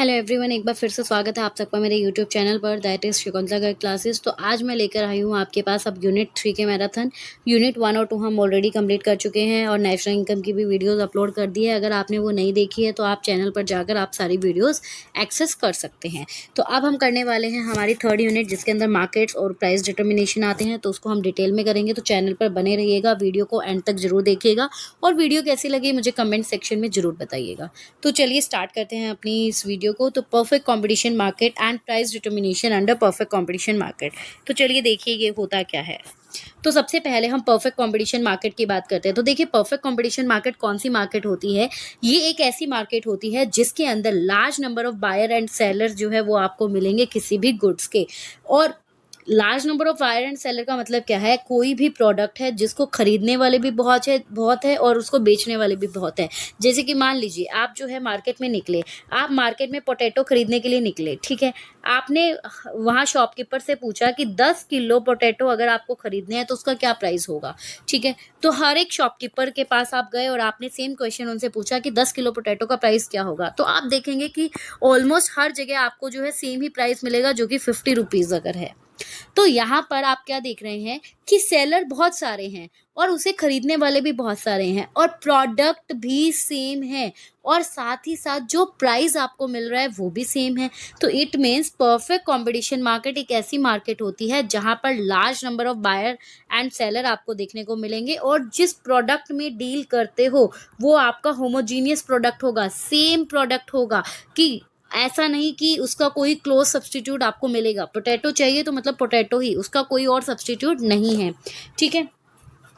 Hello everyone, एक बार फिर से स्वागत है आप सबका मेरे यूट्यूब चैनल पर that is Shakuntala Garg classes. तो आज मैं लेकर आई हूँ आपके पास अब यूनिट 3 के मैराथन। यूनिट 1 और 2 हम ऑलरेडी कंप्लीट कर चुके हैं और नेशनल इनकम की भी वीडियोस अपलोड कर दी है। अगर आपने वो नहीं देखी है तो आप चैनल पर जाकर आप सारी वीडियोस एक्सेस कर सकते हैं। तो अब हम करने वाले हैं हमारी थर्ड यूनिट, जिसके अंदर मार्केट्स और प्राइस डिटर्मिनेशन आते हैं। तो उसको हम डिटेल में करेंगे, तो चैनल पर बने रहिएगा, वीडियो को एंड तक जरूर देखिएगा और वीडियो कैसी लगी मुझे कमेंट सेक्शन में जरूर बताइएगा। तो चलिए स्टार्ट करते हैं अपनी इस वीडियो को। तो perfect competition market and price determination under perfect competition market. तो चलिए देखिए ये होता क्या है। तो सबसे पहले हम परफेक्ट कंपटीशन मार्केट की बात करते हैं। तो देखिए परफेक्ट कंपटीशन मार्केट कौन सी मार्केट होती है। ये एक ऐसी मार्केट होती है जिसके अंदर large number of buyer and seller जो है वो आपको मिलेंगे किसी भी गुड्स के। और large number of buyer and seller का मतलब क्या है, कोई भी प्रोडक्ट है जिसको खरीदने वाले भी बहुत है और उसको बेचने वाले भी बहुत है। जैसे कि मान लीजिए आप जो है मार्केट में निकले, आप मार्केट में पोटैटो खरीदने के लिए निकले, ठीक है। आपने वहाँ शॉपकीपर से पूछा कि 10 किलो पोटैटो अगर आपको खरीदने हैं तो उसका क्या प्राइस होगा, ठीक है। तो हर एक शॉपकीपर के पास आप गए और आपने सेम क्वेश्चन उनसे पूछा कि 10 किलो पोटैटो का प्राइस क्या होगा। तो आप देखेंगे कि ऑलमोस्ट हर जगह आपको जो है सेम ही प्राइस मिलेगा, जो कि 50 रुपीज़ अगर है। तो यहाँ पर आप क्या देख रहे हैं कि सेलर बहुत सारे हैं और उसे खरीदने वाले भी बहुत सारे हैं और प्रोडक्ट भी सेम है और साथ ही साथ जो प्राइस आपको मिल रहा है वो भी सेम है। तो it means perfect competition market एक ऐसी मार्केट होती है जहाँ पर large number of buyer and seller आपको देखने को मिलेंगे और जिस प्रोडक्ट में डील करते हो वो आपका होमोजीनियस प्रोडक्ट होगा, सेम प्रोडक्ट होगा। कि ऐसा नहीं कि उसका कोई क्लोज सब्सटीट्यूट आपको मिलेगा। पोटैटो चाहिए तो मतलब पोटैटो ही, उसका कोई और सब्सटीट्यूट नहीं है, ठीक है।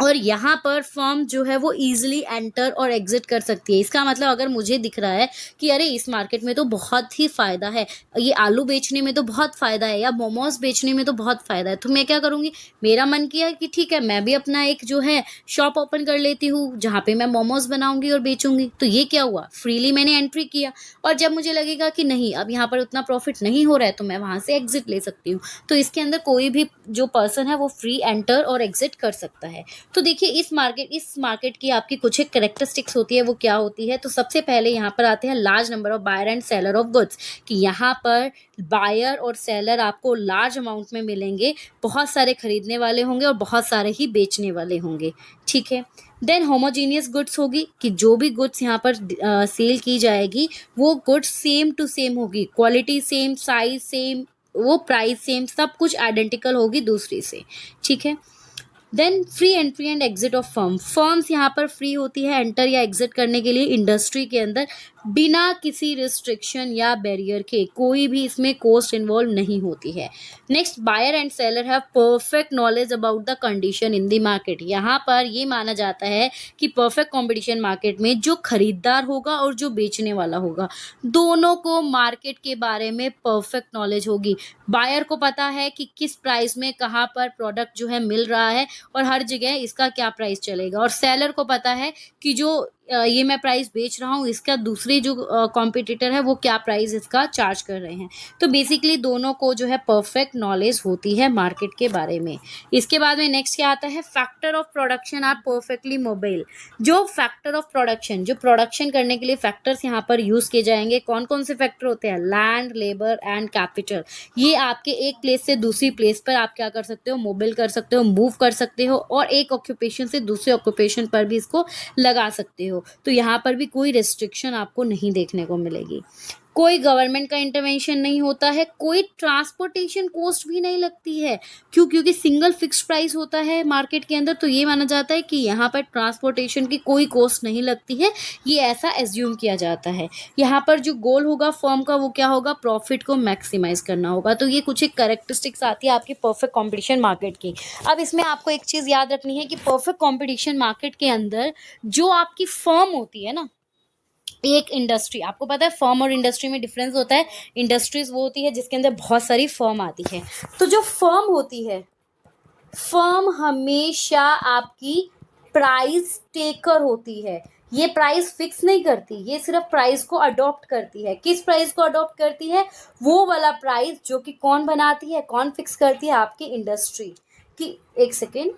और यहाँ पर फर्म जो है वो इजीली एंटर और एग्जिट कर सकती है। इसका मतलब अगर मुझे दिख रहा है कि अरे इस मार्केट में तो बहुत ही फ़ायदा है, ये आलू बेचने में तो बहुत फ़ायदा है या मोमोज बेचने में तो बहुत फ़ायदा है, तो मैं क्या करूँगी, मेरा मन किया कि ठीक है मैं भी अपना एक जो है शॉप ओपन कर लेती हूँ जहाँ पे मैं मोमोज बनाऊंगी और बेचूंगी। तो ये क्या हुआ, फ्रीली मैंने एंट्री किया और जब मुझे लगेगा कि नहीं अब यहाँ पर उतना प्रॉफिट नहीं हो रहा है तो मैं वहाँ से एग्जिट ले सकती हूँ। तो इसके अंदर कोई भी जो पर्सन है वो फ्री एंटर और एग्जिट कर सकता है। तो देखिए इस मार्केट की आपकी कुछ एक कैरेक्टरिस्टिक्स होती है, वो क्या होती है। तो सबसे पहले यहाँ पर आते हैं large number of buyer and seller of goods, कि यहाँ पर बायर और सेलर आपको लार्ज अमाउंट में मिलेंगे, बहुत सारे खरीदने वाले होंगे और बहुत सारे ही बेचने वाले होंगे, ठीक है। देन होमोजीनियस गुड्स होगी, कि जो भी गुड्स यहाँ पर सेल की जाएगी वो गुड्स सेम टू सेम होगी, क्वालिटी सेम, साइज सेम, वो प्राइस सेम, सब कुछ आइडेंटिकल होगी दूसरी से, ठीक है। Then free entry and exit of firms यहाँ पर फ्री होती है एंटर या एग्जिट करने के लिए इंडस्ट्री के अंदर बिना किसी रिस्ट्रिक्शन या बैरियर के, कोई भी इसमें कॉस्ट इन्वॉल्व नहीं होती है। Next, buyer and seller have perfect knowledge about the condition in the market. यहाँ पर ये माना जाता है कि परफेक्ट कंपटीशन मार्केट में जो खरीदार होगा और जो बेचने वाला होगा दोनों को मार्केट के बारे में परफेक्ट नॉलेज होगी। बायर को पता है कि किस प्राइस में कहाँ पर प्रोडक्ट जो है मिल रहा है और हर जगह इसका क्या प्राइस चलेगा, और सेलर को पता है कि जो ये मैं प्राइस बेच रहा हूँ इसका दूसरे जो कॉम्पिटिटर है वो क्या प्राइस इसका चार्ज कर रहे हैं। तो बेसिकली दोनों को जो है परफेक्ट नॉलेज होती है मार्केट के बारे में। इसके बाद में नेक्स्ट क्या आता है, factor of production are perfectly mobile. जो फैक्टर ऑफ प्रोडक्शन, जो प्रोडक्शन करने के लिए फैक्टर्स यहाँ पर यूज किए जाएंगे, कौन कौन से फैक्टर होते हैं, लैंड, लेबर एंड कैपिटल। ये आपके एक प्लेस से दूसरी प्लेस पर आप क्या कर सकते हो, मोबाइल कर सकते हो, मूव कर सकते हो और एक ऑक्यूपेशन से दूसरे ऑक्यूपेशन पर भी इसको लगा सकते हो। तो यहाँ पर भी कोई रेस्ट्रिक्शन आपको नहीं देखने को मिलेगी। कोई गवर्नमेंट का इंटरवेंशन नहीं होता है, कोई ट्रांसपोर्टेशन कॉस्ट भी नहीं लगती है। क्योंकि सिंगल फिक्स प्राइस होता है मार्केट के अंदर, तो ये माना जाता है कि यहाँ पर ट्रांसपोर्टेशन की कोई कॉस्ट नहीं लगती है, ये ऐसा एज्यूम किया जाता है। यहाँ पर जो गोल होगा फर्म का वो क्या होगा, प्रॉफिट को मैक्सिमाइज करना होगा। तो ये कुछ एक कैरेक्टरिस्टिक्स आती है आपकी परफेक्ट कॉम्पिटिशन मार्केट की। अब इसमें आपको एक चीज़ याद रखनी है कि परफेक्ट कॉम्पिटिशन मार्केट के अंदर जो आपकी फर्म होती है ना, एक इंडस्ट्री, आपको पता है फर्म और इंडस्ट्री में डिफरेंस होता है। इंडस्ट्रीज वो होती है जिसके अंदर बहुत सारी फर्म आती है। तो जो फर्म होती है, फर्म हमेशा आपकी प्राइस टेकर होती है। ये प्राइस फिक्स नहीं करती, ये सिर्फ प्राइस को अडॉप्ट करती है। किस प्राइस को अडॉप्ट करती है, वो वाला प्राइस जो कि कौन बनाती है, कौन फिक्स करती है, आपकी इंडस्ट्री। कि एक सेकेंड,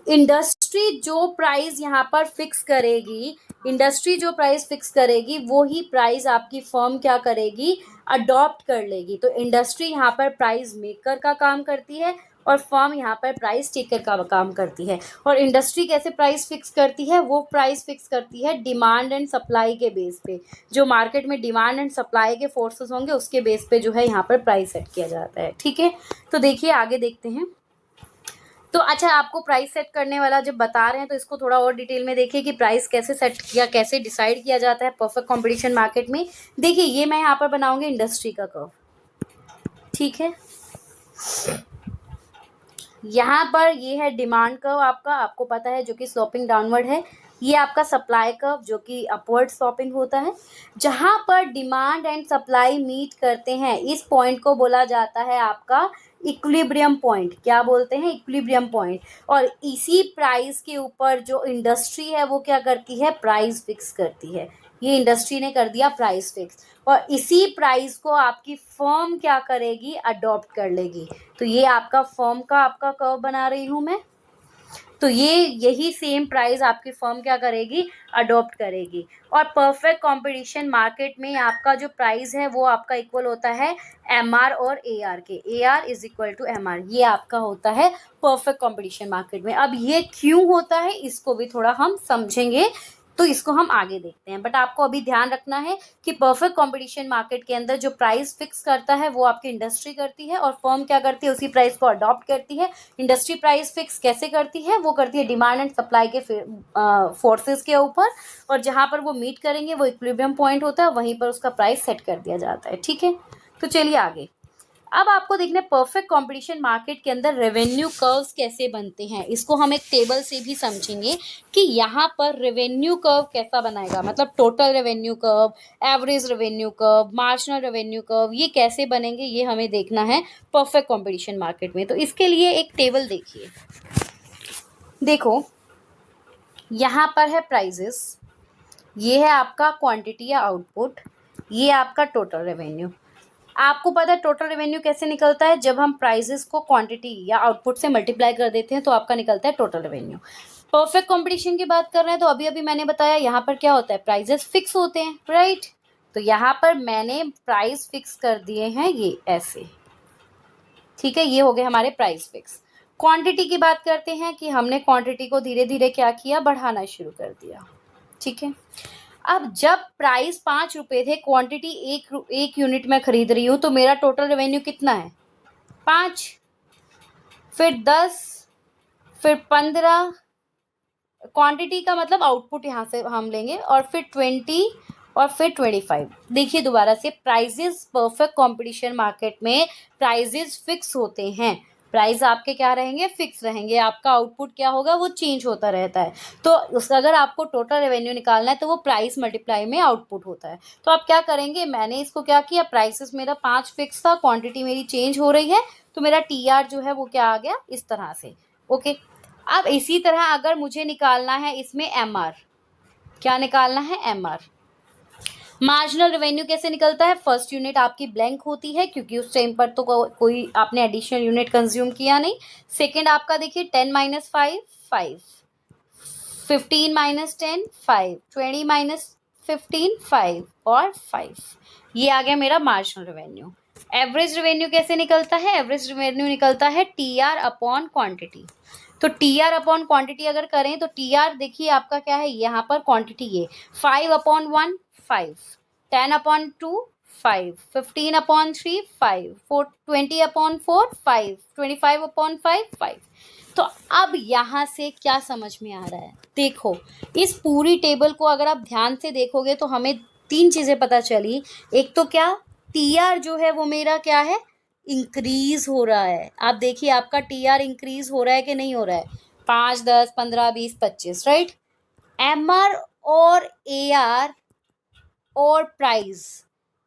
इंडस्ट्री जो प्राइस यहाँ पर फिक्स करेगी इंडस्ट्री जो प्राइस फिक्स करेगी वो ही प्राइस आपकी फर्म क्या करेगी, अडॉप्ट कर लेगी। तो इंडस्ट्री यहाँ पर प्राइस मेकर का काम करती है और फर्म यहाँ पर प्राइस टेकर का काम करती है। और इंडस्ट्री कैसे प्राइस फिक्स करती है, वो प्राइस फिक्स करती है डिमांड एंड सप्लाई के बेस पे। जो मार्केट में डिमांड एंड सप्लाई के फोर्सेस होंगे उसके बेस पे जो है यहाँ पर प्राइस सेट किया जाता है। ठीक है, तो देखिए आगे देखते हैं। तो अच्छा, आपको प्राइस सेट करने वाला जब बता रहे हैं तो इसको थोड़ा और डिटेल में देखिए कि प्राइस कैसे सेट किया, कैसे डिसाइड किया जाता है परफेक्ट कंपटीशन मार्केट में। देखिए ये मैं यहाँ पर बनाऊंगी इंडस्ट्री का कर्व। ठीक है, यहाँ पर ये है डिमांड कर्व आपका, आपको पता है, जो कि स्लोपिंग डाउनवर्ड है। ये आपका सप्लाई कर्व जो कि अपवर्ड स्लोपिंग होता है। जहाँ पर डिमांड एंड सप्लाई मीट करते हैं इस पॉइंट को बोला जाता है आपका इक्विलिब्रियम पॉइंट। क्या बोलते हैं, इक्विलिब्रियम पॉइंट। और इसी प्राइस के ऊपर जो इंडस्ट्री है वो क्या करती है, प्राइस फिक्स करती है। ये इंडस्ट्री ने कर दिया प्राइस फिक्स और इसी प्राइस को आपकी फर्म क्या करेगी, अडॉप्ट कर लेगी। तो ये आपका फर्म का आपका कर्व बना रही हूं मैं। तो ये यही सेम प्राइस आपकी फर्म क्या करेगी, अडॉप्ट करेगी। और परफेक्ट कंपटीशन मार्केट में आपका जो प्राइस है वो आपका इक्वल होता है एम आर और ए आर के। A R is equal to M R, ये आपका होता है परफेक्ट कंपटीशन मार्केट में। अब ये क्यों होता है इसको भी थोड़ा हम समझेंगे, तो इसको हम आगे देखते हैं। बट आपको अभी ध्यान रखना है कि परफेक्ट कंपटीशन मार्केट के अंदर जो प्राइस फिक्स करता है वो आपकी इंडस्ट्री करती है और फर्म क्या करती है, उसी प्राइस को अडॉप्ट करती है। इंडस्ट्री प्राइस फिक्स कैसे करती है, वो करती है डिमांड एंड सप्लाई के फोर्सेस के ऊपर, और जहां पर वो मीट करेंगे वो इक्विलिब्रियम पॉइंट होता है, वहीं पर उसका प्राइस सेट कर दिया जाता है। ठीक है, तो चलिए आगे। अब आपको देखना है परफेक्ट कंपटीशन मार्केट के अंदर रेवेन्यू कर्व्स कैसे बनते हैं। इसको हम एक टेबल से भी समझेंगे कि यहाँ पर रेवेन्यू कर्व कैसा बनाएगा, मतलब total revenue curve, average revenue curve, marginal revenue curve, ये कैसे बनेंगे ये हमें देखना है परफेक्ट कंपटीशन मार्केट में। तो इसके लिए एक टेबल देखिए, देखो यहाँ पर है प्राइजेस, ये है आपका क्वांटिटी या आउटपुट, ये आपका टोटल रेवेन्यू। आपको पता है टोटल रेवेन्यू कैसे निकलता है, जब हम प्राइजेस को क्वांटिटी या आउटपुट से मल्टीप्लाई कर देते हैं तो आपका निकलता है टोटल रेवेन्यू। परफेक्ट कंपटीशन की बात कर रहे हैं तो अभी अभी मैंने बताया यहाँ पर क्या होता है, प्राइजेस फिक्स होते हैं, राइट। तो यहाँ पर मैंने प्राइस फिक्स कर दिए हैं ये ऐसे। ठीक है, ये हो गए हमारे प्राइस फिक्स। क्वांटिटी की बात करते हैं कि हमने क्वांटिटी को धीरे धीरे क्या किया, बढ़ाना शुरू कर दिया। ठीक है, अब जब प्राइस 5 रुपए थे, क्वांटिटी एक यूनिट में खरीद रही हूँ, तो मेरा टोटल रेवेन्यू कितना है, 5, फिर 10, फिर 15, क्वांटिटी का मतलब आउटपुट यहाँ से हम लेंगे, और फिर 20 और फिर 25। देखिए दोबारा से, प्राइजेस परफेक्ट कंपटीशन मार्केट में प्राइजेस फिक्स होते हैं। प्राइस आपके क्या रहेंगे, फिक्स रहेंगे। आपका आउटपुट क्या होगा, वो चेंज होता रहता है। तो उसका अगर आपको टोटल रेवेन्यू निकालना है तो वो प्राइस मल्टीप्लाई में आउटपुट होता है। तो आप क्या करेंगे, मैंने इसको क्या किया, प्राइसेस मेरा 5 फिक्स था, क्वांटिटी मेरी चेंज हो रही है, तो मेरा टी आर जो है वो क्या आ गया, इस तरह से। ओके, अब इसी तरह अगर मुझे निकालना है इसमें एम आर, क्या निकालना है, एम आर। मार्जिनल रेवेन्यू कैसे निकलता है, फर्स्ट यूनिट आपकी ब्लैंक होती है क्योंकि उस टाइम पर तो कोई आपने एडिशनल यूनिट कंज्यूम किया नहीं। सेकंड आपका देखिए 10 - 5 5, 15 - 10 5, 20 - 15 5 और 5, ये आ गया मेरा मार्जिनल रेवेन्यू। एवरेज रेवेन्यू कैसे निकलता है, एवरेज रेवेन्यू निकलता है टी आर अपॉन क्वांटिटी। तो टी आर अपॉन क्वांटिटी अगर करें तो टी आर देखिए आपका क्या है, यहाँ पर क्वांटिटी ये 5/1 5, 10/2 5, 15/3 5, 20/4 5, 25/5 5। तो अब यहाँ से क्या समझ में आ रहा है, देखो इस पूरी टेबल को अगर आप ध्यान से देखोगे तो हमें 3 चीजें पता चली। एक तो क्या, टी आर जो है वो मेरा क्या है, इंक्रीज हो रहा है। आप देखिए आपका टी आर इंक्रीज हो रहा है कि नहीं हो रहा है, 5, 10, 15, 20, 25, राइट। एम आर और ए आर और प्राइस,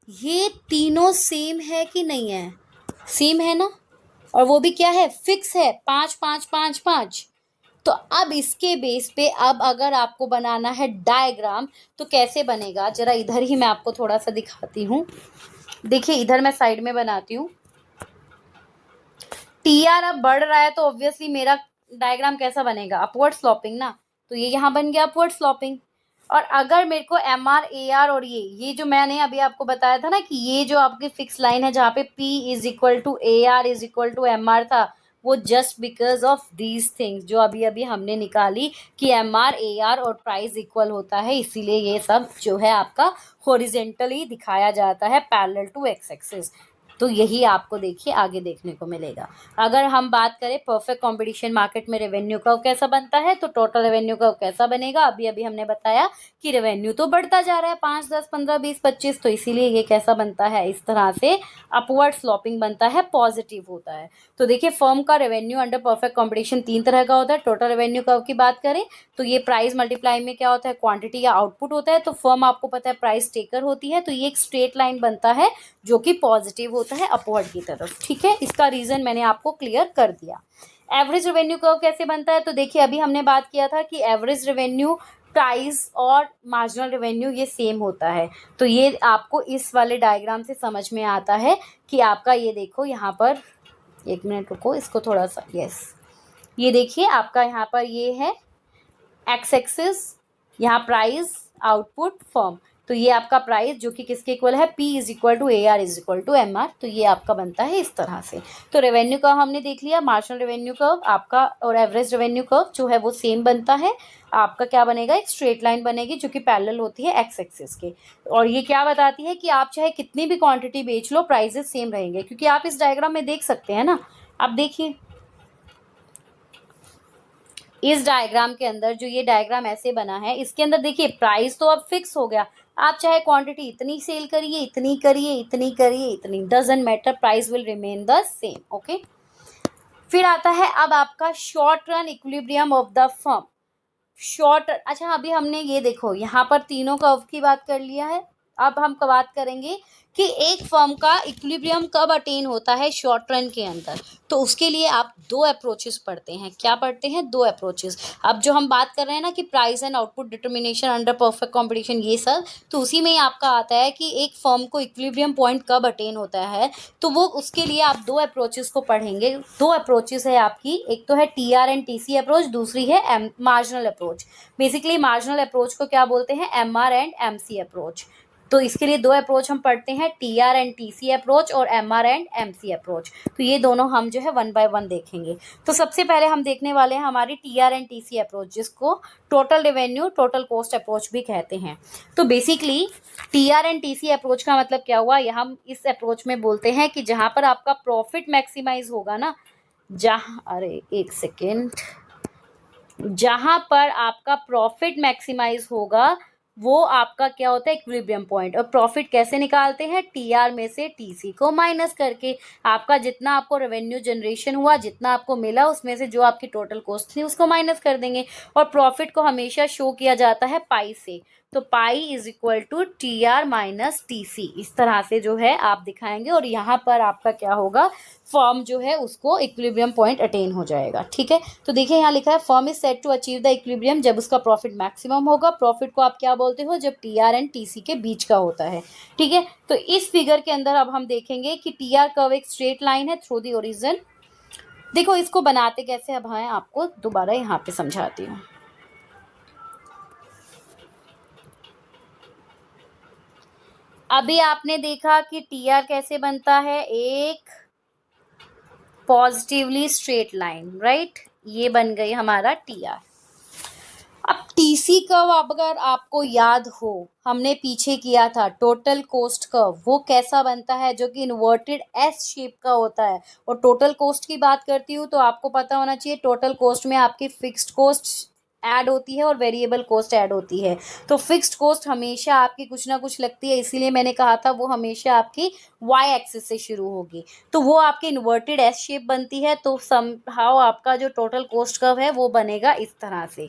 ये तीनों सेम है कि नहीं है, सेम है ना, और वो भी क्या है, फिक्स है, 5 5 5 5। तो अब इसके बेस पे अब अगर आपको बनाना है डायग्राम तो कैसे बनेगा, जरा इधर ही मैं आपको थोड़ा सा दिखाती हूँ। देखिए इधर मैं साइड में बनाती हूँ। टी आर अब बढ़ रहा है तो ऑब्वियसली मेरा डायग्राम कैसा बनेगा, अपवर्ड स्लोपिंग ना। तो ये यहाँ बन गया अपवर्ड स्लोपिंग। और अगर मेरे को एम आर ए आर और ये जो मैंने अभी आपको बताया था ना कि ये जो आपकी फिक्स लाइन है जहाँ पे P is equal to A R is equal to M R था, वो just because of these things जो अभी अभी हमने निकाली कि एम आर ए आर और प्राइस इक्वल होता है, इसीलिए ये सब जो है आपका हॉरिजेंटली दिखाया जाता है पैरेलल टू एक्स एक्सिस। तो यही आपको देखिए आगे देखने को मिलेगा। अगर हम बात करें परफेक्ट कंपटीशन मार्केट में रेवेन्यू कर्व कैसा बनता है, तो टोटल रेवेन्यू कर्व कैसा बनेगा, अभी अभी हमने बताया कि रेवेन्यू तो बढ़ता जा रहा है 5, 10, 15, 20, 25, तो इसीलिए ये कैसा बनता है, इस तरह से अपवर्ड स्लोपिंग बनता है, पॉजिटिव होता है। तो देखिए फर्म का रेवेन्यू अंडर परफेक्ट कंपटीशन 3 तरह का होता है। टोटल रेवेन्यू कर्व की बात करें तो ये प्राइस मल्टीप्लाई में क्या होता है, क्वांटिटी या आउटपुट होता है। तो फर्म आपको पता है प्राइस टेकर होती है, तो ये एक स्ट्रेट लाइन बनता है जो कि पॉजिटिव होता है अपवर्ड की तरफ। ठीक है, इसका रीजन मैंने आपको क्लियर कर दिया। एवरेज रेवेन्यू कर्व कैसे बनता है, तो देखिए अभी हमने बात किया था कि एवरेज रेवेन्यू प्राइस और मार्जिनल रेवेन्यू ये सेम होता है। तो ये आपको इस वाले डायग्राम से समझ में आता है कि आपका ये देखो यहाँ पर, एक मिनट रुको इसको थोड़ा सा, यस, ये देखिए आपका यहाँ पर ये है एक्स एक्सिस, यहाँ प्राइस, आउटपुट, फर्म। तो ये आपका प्राइस जो कि किसके इक्वल है, P is equal to A R is equal to M R. तो ये आपका बनता है इस तरह से। तो रेवेन्यू कर्व हमने देख लिया, मार्जिनल रेवेन्यू कर्व आपका और एवरेज रेवेन्यू कर्व जो है वो सेम बनता है। आपका क्या बनेगा, एक स्ट्रेट लाइन बनेगी जो कि पैरेलल होती है एक्स एक्सिस के। और ये क्या बताती है कि आप चाहे कितनी भी क्वांटिटी बेच लो प्राइजेस सेम रहेंगे, क्योंकि आप इस डायग्राम में देख सकते हैं ना। आप देखिए इस डायग्राम के अंदर जो ये डायग्राम ऐसे बना है, इसके अंदर देखिए प्राइस तो अब फिक्स हो गया, आप चाहे क्वांटिटी इतनी सेल करिए, इतनी करिए, इतनी करिए, इतनी, doesn't matter, price will remain the same. Okay, फिर आता है अब आपका short run equilibrium of the firm. Short, अच्छा अभी हमने ये देखो यहाँ पर तीनों कर्व की बात कर लिया है। अब हम बात करेंगे कि एक फर्म का इक्विलिब्रियम कब अटेन होता है शॉर्ट रन के अंदर। तो उसके लिए आप दो अप्रोचेस पढ़ते हैं। क्या पढ़ते हैं, दो अप्रोचेस। अब जो हम बात कर रहे हैं ना कि price and output determination under perfect competition, ये सब तो उसी में ही आपका आता है कि एक फर्म को इक्विलिब्रियम पॉइंट कब अटेन होता है। तो वो उसके लिए आप दो अप्रोचेस को पढ़ेंगे। दो अप्रोचेस है आपकी, एक तो है टीआर एंड टीसी अप्रोच, दूसरी है marginal approach. Basically marginal approach को क्या बोलते हैं, एमआर एंड एमसी अप्रोच। तो इसके लिए दो अप्रोच हम पढ़ते हैं, टीआर एंड टीसी अप्रोच और एमआर एंड एमसी अप्रोच। तो ये दोनों हम जो है 1 बाय 1 देखेंगे। तो सबसे पहले हम देखने वाले हैं हमारी टीआर एंड टीसी अप्रोच, जिसको total revenue total cost approach भी कहते हैं। तो basically TR and TC approach का मतलब क्या हुआ, हम इस अप्रोच में बोलते हैं कि जहां पर आपका प्रॉफिट मैक्सिमाइज होगा ना, अरे एक सेकेंड, जहां पर आपका प्रॉफिट मैक्सिमाइज होगा वो आपका क्या होता है, इक्विलिब्रियम पॉइंट। और प्रॉफिट कैसे निकालते हैं, टीआर में से टीसी को माइनस करके। आपका जितना आपको रेवेन्यू जनरेशन हुआ, जितना आपको मिला, उसमें से जो आपकी टोटल कॉस्ट थी उसको माइनस कर देंगे। और प्रॉफिट को हमेशा शो किया जाता है पाई से। तो pi is equal to TR minus TC, इस तरह से जो है आप दिखाएंगे। और यहाँ पर आपका क्या होगा, फर्म जो है उसको इक्विलिब्रियम पॉइंट अटेन हो जाएगा। ठीक है, तो देखिए यहाँ लिखा है firm is set to achieve the equilibrium जब उसका प्रॉफिट मैक्सिमम होगा। प्रॉफिट को आप क्या बोलते हो, जब टीआर एंड टीसी के बीच का होता है। ठीक है, तो इस फिगर के अंदर अब हम देखेंगे कि टीआर कर्व एक स्ट्रेट लाइन है थ्रू द ओरिजिन। देखो इसको बनाते कैसे, अब मैं आपको दोबारा यहाँ पे समझाती हूँ। अभी आपने देखा कि टीआर कैसे बनता है, एक पॉजिटिवली स्ट्रेट लाइन, राइट, ये बन गई हमारा टीआर। अब टीसी कर्व अगर आपको याद हो, हमने पीछे किया था टोटल कॉस्ट कर्व, वो कैसा बनता है, जो कि इन्वर्टेड एस शेप का होता है। और टोटल कॉस्ट की बात करती हूँ तो आपको पता होना चाहिए टोटल कॉस्ट में आपकी फिक्स्ड कॉस्ट ऐड होती है और वेरिएबल कॉस्ट ऐड होती है। तो फिक्स्ड कॉस्ट हमेशा आपकी कुछ ना कुछ लगती है, इसीलिए मैंने कहा था वो हमेशा आपकी वाई एक्सिस से शुरू होगी। तो वो आपकी इन्वर्टेड एस शेप बनती है। तो समहाउ आपका जो टोटल कॉस्ट कर्व है वो बनेगा इस तरह से।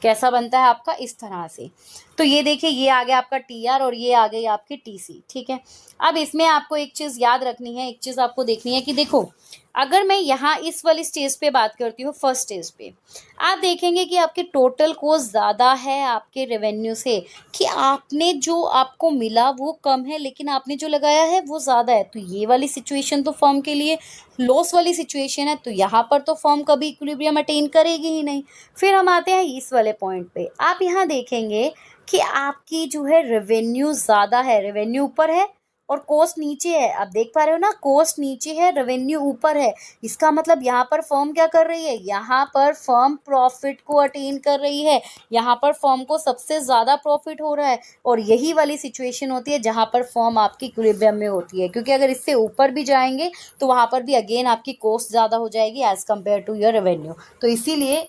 कैसा बनता है आपका, इस तरह से। तो ये देखिए ये आ गया आपका टीआर और ये आ गई आपकी टीसी। ठीक है, अब इसमें आपको एक चीज़ याद रखनी है, एक चीज़ आपको देखनी है कि देखो अगर मैं यहाँ इस वाली स्टेज पे बात करती हूँ, फर्स्ट स्टेज पे, आप देखेंगे कि आपके टोटल कॉस्ट ज़्यादा है आपके रेवेन्यू से, कि आपने जो आपको मिला वो कम है लेकिन आपने जो लगाया है वो ज़्यादा है। तो ये वाली सिचुएशन तो फर्म के लिए लॉस वाली सिचुएशन है। तो यहाँ पर तो फर्म कभी इक्विलिब्रियम अटेन करेगी ही नहीं। फिर हम आते हैं इस वाले पॉइंट पे, आप यहाँ देखेंगे कि आपकी जो है रेवेन्यू ज़्यादा है, रेवेन्यू ऊपर है और कॉस्ट नीचे है। आप देख पा रहे हो ना, कॉस्ट नीचे है, रेवेन्यू ऊपर है। इसका मतलब यहाँ पर फर्म क्या कर रही है, यहाँ पर फर्म प्रॉफिट को अटेन कर रही है, यहाँ पर फर्म को सबसे ज़्यादा प्रॉफिट हो रहा है। और यही वाली सिचुएशन होती है जहाँ पर फर्म आपकी इक्विलिब्रियम में होती है, क्योंकि अगर इससे ऊपर भी जाएंगे तो वहाँ पर भी अगेन आपकी कॉस्ट ज़्यादा हो जाएगी as compare to your revenue. तो इसीलिए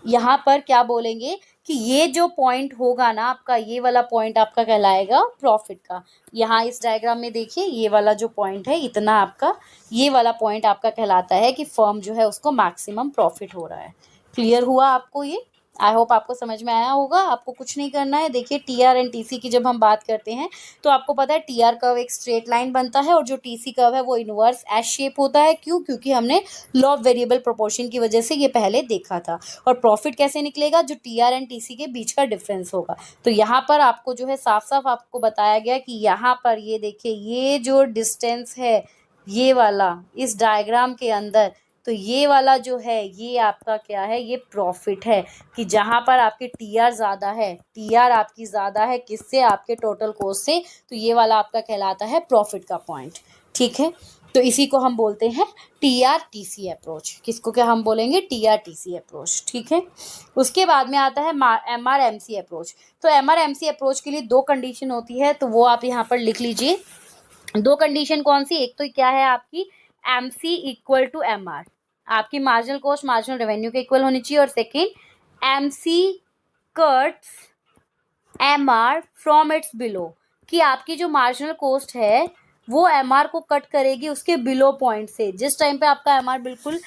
यहाँ पर क्या बोलेंगे कि ये जो पॉइंट होगा ना आपका, ये वाला पॉइंट आपका कहलाएगा प्रॉफिट का। यहाँ इस डायग्राम में देखिए, ये वाला जो पॉइंट है इतना आपका, ये वाला पॉइंट आपका कहलाता है कि फर्म जो है उसको मैक्सिमम प्रॉफिट हो रहा है। क्लियर हुआ आपको ये? आई होप आपको समझ में आया होगा। आपको कुछ नहीं करना है। देखिए टीआर एंड टीसी की जब हम बात करते हैं तो आपको पता है टीआर कर्व एक स्ट्रेट लाइन बनता है और जो टीसी कर्व है वो इनवर्स एस शेप होता है। क्यों? क्योंकि हमने लॉ ऑफ वेरिएबल प्रोपोर्शन की वजह से ये पहले देखा था। और प्रॉफिट कैसे निकलेगा? जो टीआर एंड टीसी के बीच का डिफरेंस होगा। तो यहाँ पर आपको जो है साफ साफ आपको बताया गया कि यहाँ पर ये देखिए, ये जो डिस्टेंस है ये वाला इस डायग्राम के अंदर, तो ये वाला जो है ये आपका क्या है, ये प्रॉफिट है। कि जहाँ पर आपकी टीआर ज़्यादा है, टीआर आपकी ज़्यादा है किससे? आपके टोटल कॉस्ट से। तो ये वाला आपका कहलाता है प्रॉफिट का पॉइंट। ठीक है, तो इसी को हम बोलते हैं टीआर टीसी अप्रोच। किसको क्या हम बोलेंगे? TR TC approach. ठीक है, उसके बाद में आता है एमआर एमसी अप्रोच। तो एमआर एमसी अप्रोच के लिए दो कंडीशन होती है, तो वो आप यहाँ पर लिख लीजिए। दो कंडीशन कौन सी? एक तो क्या है आपकी एमसी इक्वल टू एमआर, आपकी मार्जिनल कॉस्ट मार्जिनल रेवेन्यू के इक्वल होनी चाहिए। और second MC cuts MR from its below, कि आपकी जो मार्जिनल कॉस्ट है वो एमआर को कट करेगी उसके बिलो पॉइंट से। जिस टाइम पे आपका एमआर बिल्कुल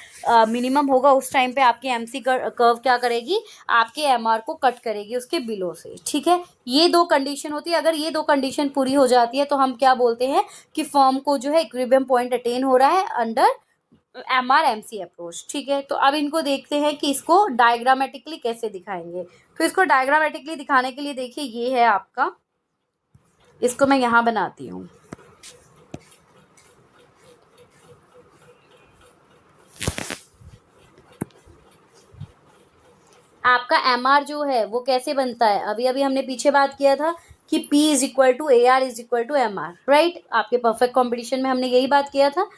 मिनिमम होगा उस टाइम पे आपकी एमसी कर्व क्या करेगी? आपके एमआर को कट करेगी उसके बिलो से। ठीक है, ये दो कंडीशन होती है। अगर ये दो कंडीशन पूरी हो जाती है तो हम क्या बोलते हैं कि फर्म को जो है इक्विलिब्रियम पॉइंट अटेन हो रहा है अंडर एमआर एमसी अप्रोच। ठीक है, तो अब इनको देखते हैं कि इसको डायग्रामेटिकली कैसे दिखाएंगे। तो इसको डायग्रामेटिकली दिखाने के लिए देखिए, ये है आपका, इसको मैं यहाँ बनाती हूँ। आपका एमआर जो है वो कैसे बनता है? अभी अभी हमने पीछे बात किया था कि P is equal to AR is equal to MR, right? आपके परफेक्ट कॉम्पिटिशन में हमने यही बात किया था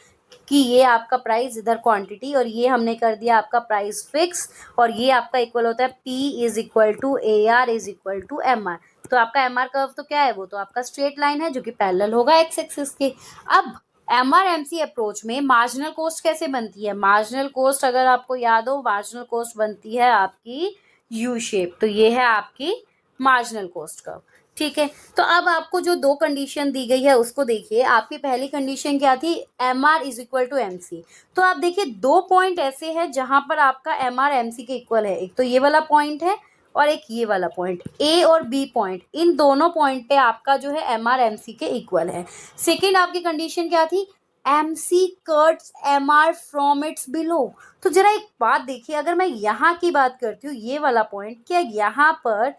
कि ये आपका प्राइस इधर क्वांटिटी और ये हमने कर दिया आपका प्राइस फिक्स, और ये आपका इक्वल होता है P is equal to AR is equal to MR। तो आपका MR कर्व तो क्या है? वो तो आपका स्ट्रेट लाइन है जो कि पैरेलल होगा एक्स एक्सिस के। अब एमआर एमसी अप्रोच में मार्जिनल कॉस्ट कैसे बनती है? मार्जिनल कॉस्ट अगर आपको याद हो, मार्जिनल कॉस्ट बनती है आपकी यू शेप। तो ये है आपकी मार्जिनल कॉस्ट कर्व। ठीक है, तो अब आपको जो दो कंडीशन दी गई है उसको देखिए। आपकी पहली कंडीशन क्या थी? M R is equal to M C. तो आप देखिए दो पॉइंट ऐसे हैं जहां पर आपका एम आर एम सी के इक्वल है। एक तो ये वाला पॉइंट है और एक ये वाला पॉइंट, ए और बी पॉइंट। इन दोनों पॉइंट पे आपका जो है एम आर एम सी के इक्वल है। सेकेंड आपकी कंडीशन क्या थी? M C cuts M R from its below. तो जरा एक बात देखिए, अगर मैं यहाँ की बात करती हूँ, ये वाला पॉइंट, क्या यहाँ पर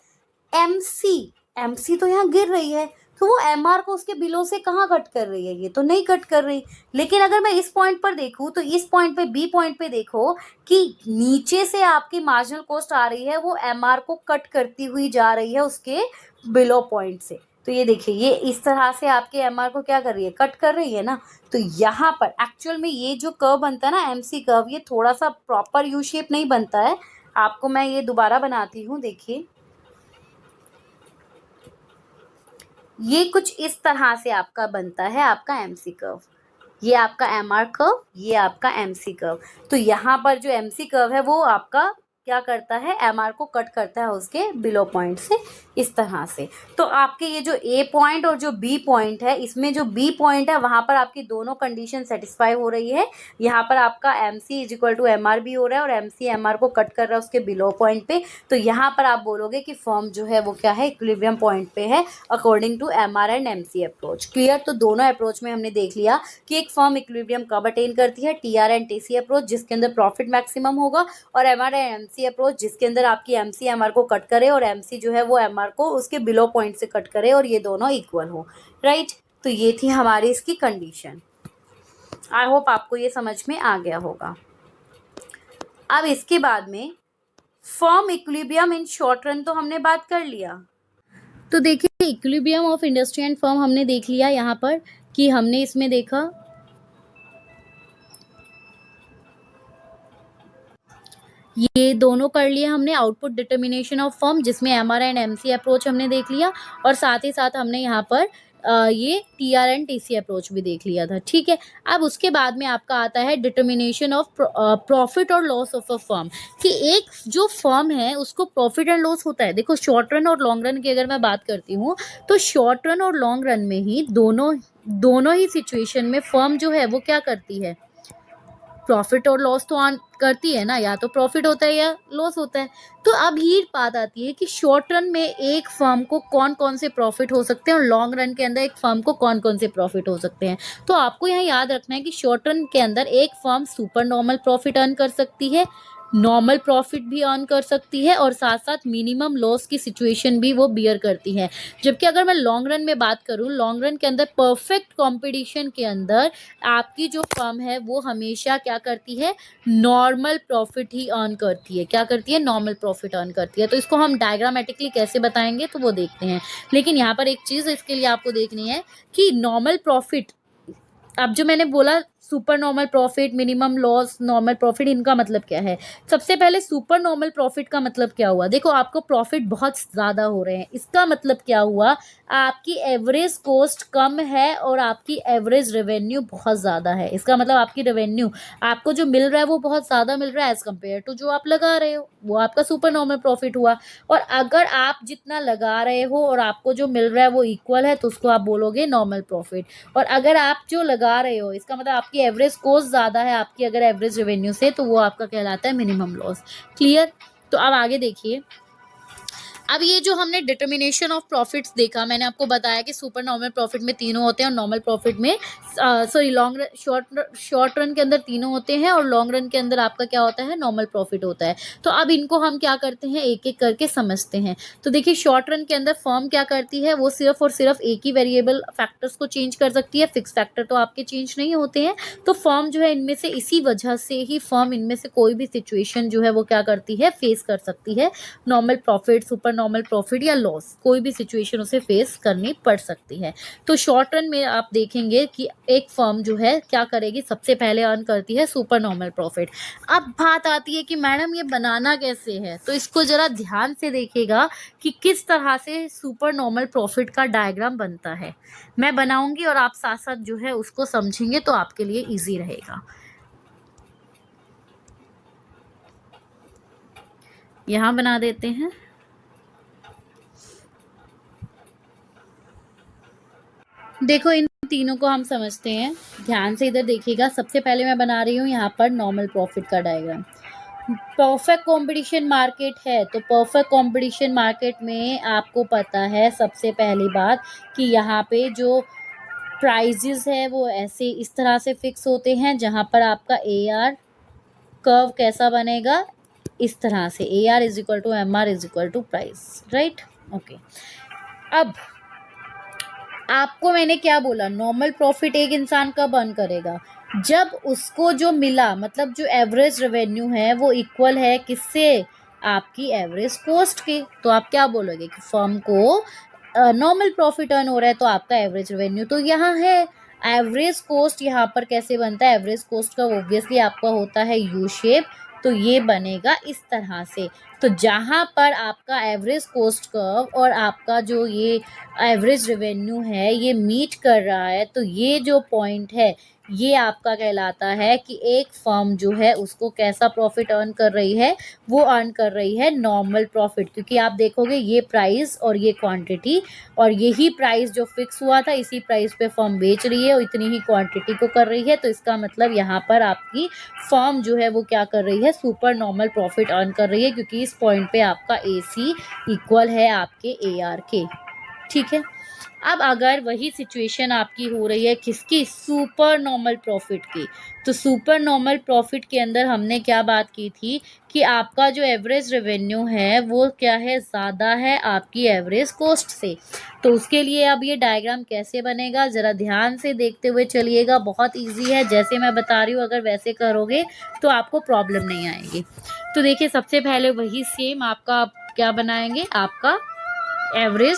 एमसी तो यहाँ गिर रही है, तो वो एमआर को उसके बिलो से कहाँ कट कर रही है? ये तो नहीं कट कर रही। लेकिन अगर मैं इस पॉइंट पर देखूँ तो इस पॉइंट पे, बी पॉइंट पे देखो कि नीचे से आपकी मार्जिनल कॉस्ट आ रही है, वो एमआर को कट करती हुई जा रही है उसके बिलो पॉइंट से। तो ये देखिए, ये इस तरह से आपके एमआर को क्या कर रही है? कट कर रही है ना। तो यहाँ पर एक्चुअल में ये जो कर्व बनता है ना, एमसी कर्व, ये थोड़ा सा प्रॉपर यू शेप नहीं बनता है। आपको मैं ये दोबारा बनाती हूँ। देखिए ये कुछ इस तरह से आपका बनता है आपका एमसी कर्व। ये आपका एमआर कर्व, ये आपका एमसी कर्व। तो यहाँ पर जो एमसी कर्व है वो आपका क्या करता है? एमआर को कट करता है उसके बिलो पॉइंट से, इस तरह से। तो आपके ये जो ए पॉइंट और जो बी पॉइंट है, इसमें जो बी पॉइंट है वहाँ पर आपकी दोनों कंडीशन सेटिस्फाई हो रही है। यहाँ पर आपका M C is equal to M R भी हो रहा है और एम सी एम आर को कट कर रहा है उसके बिलो पॉइंट पे। तो यहाँ पर आप बोलोगे कि फर्म जो है वो क्या है? इक्विलिब्रियम पॉइंट पे है according to M R and M C approach. Clear? तो दोनों अप्रोच में हमने देख लिया कि एक फर्म इक्विलिब्रियम कब अटेन करती है, टीआर एंड टीसी अप्रोच जिसके अंदर प्रॉफिट मैक्सिमम होगा, और एमआर एंड एमसी अप्रोच जिसके अंदर आपकी एमसी एमआर को कट करे और एमसी जो है वो एमआर को उसके बिलो पॉइंट से कट करे और ये दोनों इक्वल हो, राइट? तो ये थी हमारी इसकी कंडीशन। आई होप आपको ये समझ में आ गया होगा। अब इसके बाद में firm equilibrium in short run तो हमने बात कर लिया। तो देखिए equilibrium of industry and firm हमने देख लिया यहाँ पर कि हमने इसमें देखा ये दोनों कर लिए हमने, आउटपुट डिटर्मिनेशन ऑफ फर्म जिसमें एमआर एंड एमसी अप्रोच हमने देख लिया, और साथ ही साथ हमने यहाँ पर ये टीआर एंड टीसी अप्रोच भी देख लिया था। ठीक है, अब उसके बाद में आपका आता है डिटर्मिनेशन ऑफ प्रॉफिट और लॉस ऑफ अ फर्म, कि एक जो फर्म है उसको प्रॉफिट एंड लॉस होता है। देखो शॉर्ट रन और लॉन्ग रन की अगर मैं बात करती हूँ तो शॉर्ट रन और लॉन्ग रन में ही दोनों ही सिचुएशन में फर्म जो है वो क्या करती है, प्रॉफिट और लॉस तो ऑन करती है ना, या तो प्रॉफिट होता है या लॉस होता है। तो अब ये बात आती है कि शॉर्ट रन में एक फर्म को कौन कौन से प्रॉफिट हो सकते हैं और लॉन्ग रन के अंदर एक फर्म को कौन कौन से प्रॉफिट हो सकते हैं। तो आपको यहाँ याद रखना है कि शॉर्ट रन के अंदर एक firm super normal profit earn कर सकती है, नॉर्मल प्रॉफिट भी अर्न कर सकती है, और साथ साथ मिनिमम लॉस की सिचुएशन भी वो बियर करती है। जबकि अगर मैं लॉन्ग रन में बात करूं, लॉन्ग रन के अंदर परफेक्ट कंपटीशन के अंदर आपकी जो फर्म है वो हमेशा क्या करती है, नॉर्मल प्रॉफिट ही अर्न करती है। क्या करती है, नॉर्मल प्रॉफिट अर्न करती है। तो इसको हम डायग्रामेटिकली कैसे बताएंगे तो वो देखते हैं। लेकिन यहाँ पर एक चीज़ इसके लिए आपको देखनी है कि नॉर्मल प्रॉफिट, अब जो मैंने बोला super normal profit, minimum loss, normal profit, इनका मतलब क्या है। सबसे पहले सुपर नॉर्मल प्रॉफिट का मतलब क्या हुआ, देखो आपको प्रॉफिट बहुत ज़्यादा हो रहे हैं, इसका मतलब क्या हुआ, आपकी एवरेज कॉस्ट कम है और आपकी एवरेज रेवेन्यू बहुत ज़्यादा है। इसका मतलब आपकी रेवेन्यू, आपको जो मिल रहा है वो बहुत ज़्यादा मिल रहा है एज़ कम्पेयर टू जो आप लगा रहे हो, वो आपका सुपर नॉर्मल प्रॉफिट हुआ। और अगर आप जितना लगा रहे हो और आपको जो मिल रहा है वो इक्वल है तो उसको आप बोलोगे नॉर्मल प्रॉफिट। और अगर आप जो लगा रहे हो, इसका मतलब आपकी एवरेज कॉस्ट ज़्यादा है आपकी अगर एवरेज रेवेन्यू से, तो वो आपका कहलाता है मिनिमम लॉस। क्लियर। तो अब आगे देखिए, अब ये जो हमने डिटर्मिनेशन ऑफ प्रॉफिट्स देखा, मैंने आपको बताया कि सुपर नॉर्मल प्रॉफिट में तीनों होते हैं और नॉर्मल प्रॉफिट में सॉरी लॉन्ग शॉर्ट रन के अंदर तीनों होते हैं और लॉन्ग रन के अंदर आपका क्या होता है, नॉर्मल प्रॉफिट होता है। तो अब इनको हम क्या करते हैं, एक एक करके समझते हैं। तो देखिए शॉर्ट रन के अंदर फर्म क्या करती है, वो सिर्फ और सिर्फ एक ही वेरिएबल फैक्टर्स को चेंज कर सकती है, फिक्स फैक्टर तो आपके चेंज नहीं होते हैं। तो फर्म जो है इनमें से, इसी वजह से ही फर्म इनमें से कोई भी सिचुएशन जो है वो क्या करती है, फेस कर सकती है। Normal profit, super normal profit या लॉस, कोई भी सिचुएशन उसे फेस करनी पड़ सकती है। तो शॉर्ट रन में आप देखेंगे कि एक फर्म जो है क्या करेगी, सबसे पहले अर्न करती है सुपर नॉर्मल प्रॉफिट। अब बात आती है कि मैडम ये बनाना कैसे है, तो इसको जरा ध्यान से देखिएगा कि किस तरह से सुपर नॉर्मल प्रॉफिट का डायग्राम बनता है। मैं बनाऊंगी और आप साथ साथ जो है उसको समझेंगे तो आपके लिए ईजी रहेगा। यहाँ बना देते हैं। देखो इन तीनों को हम समझते हैं, ध्यान से इधर देखिएगा। सबसे पहले मैं बना रही हूँ यहाँ पर नॉर्मल प्रॉफिट का डायग्राम। परफेक्ट कंपटीशन मार्केट है, तो परफेक्ट कंपटीशन मार्केट में आपको पता है सबसे पहली बात कि यहाँ पे जो प्राइजेस है वो ऐसे इस तरह से फिक्स होते हैं, जहाँ पर आपका AR कर्व कैसा बनेगा, इस तरह से AR is equal to MR is equal to price, right. Okay, अब आपको मैंने क्या बोला, नॉर्मल प्रॉफिट एक इंसान कब अर्न करेगा, जब उसको जो मिला, मतलब जो एवरेज रेवेन्यू है वो इक्वल है किससे, आपकी एवरेज कॉस्ट के। तो आप क्या बोलोगे कि फर्म को नॉर्मल प्रॉफिट अर्न हो रहा है तो आपका एवरेज रेवेन्यू तो यहाँ है। एवरेज कॉस्ट यहाँ पर कैसे बनता है, एवरेज कॉस्ट का ऑब्वियसली आपका होता है यू शेप, तो ये बनेगा इस तरह से। तो जहाँ पर आपका एवरेज कॉस्ट कर्व और आपका जो ये एवरेज रेवेन्यू है ये मीट कर रहा है, तो ये जो पॉइंट है ये आपका कहलाता है कि एक फर्म जो है उसको कैसा प्रॉफिट अर्न कर रही है, वो अर्न कर रही है नॉर्मल प्रॉफिट। क्योंकि आप देखोगे ये प्राइस और ये क्वांटिटी, और यही प्राइस जो फिक्स हुआ था इसी प्राइस पे फर्म बेच रही है और इतनी ही क्वांटिटी को कर रही है। तो इसका मतलब यहाँ पर आपकी फर्म जो है वो क्या कर रही है, सुपर नॉर्मल प्रॉफिट अर्न कर रही है, क्योंकि इस पॉइंट पे आपका AC इक्वल है आपके AR के। ठीक है, अब अगर वही सिचुएशन आपकी हो रही है किसकी, सुपर नॉर्मल प्रॉफिट की, तो सुपर नॉर्मल प्रॉफिट के अंदर हमने क्या बात की थी कि आपका जो एवरेज रेवेन्यू है वो क्या है, ज़्यादा है आपकी एवरेज कॉस्ट से। तो उसके लिए अब ये डायग्राम कैसे बनेगा, ज़रा ध्यान से देखते हुए चलिएगा। बहुत इजी है, जैसे मैं बता रही हूँ अगर वैसे करोगे तो आपको प्रॉब्लम नहीं आएगी। तो देखिए सबसे पहले वही सेम आपका क्या बनाएंगे, आपका एवरेज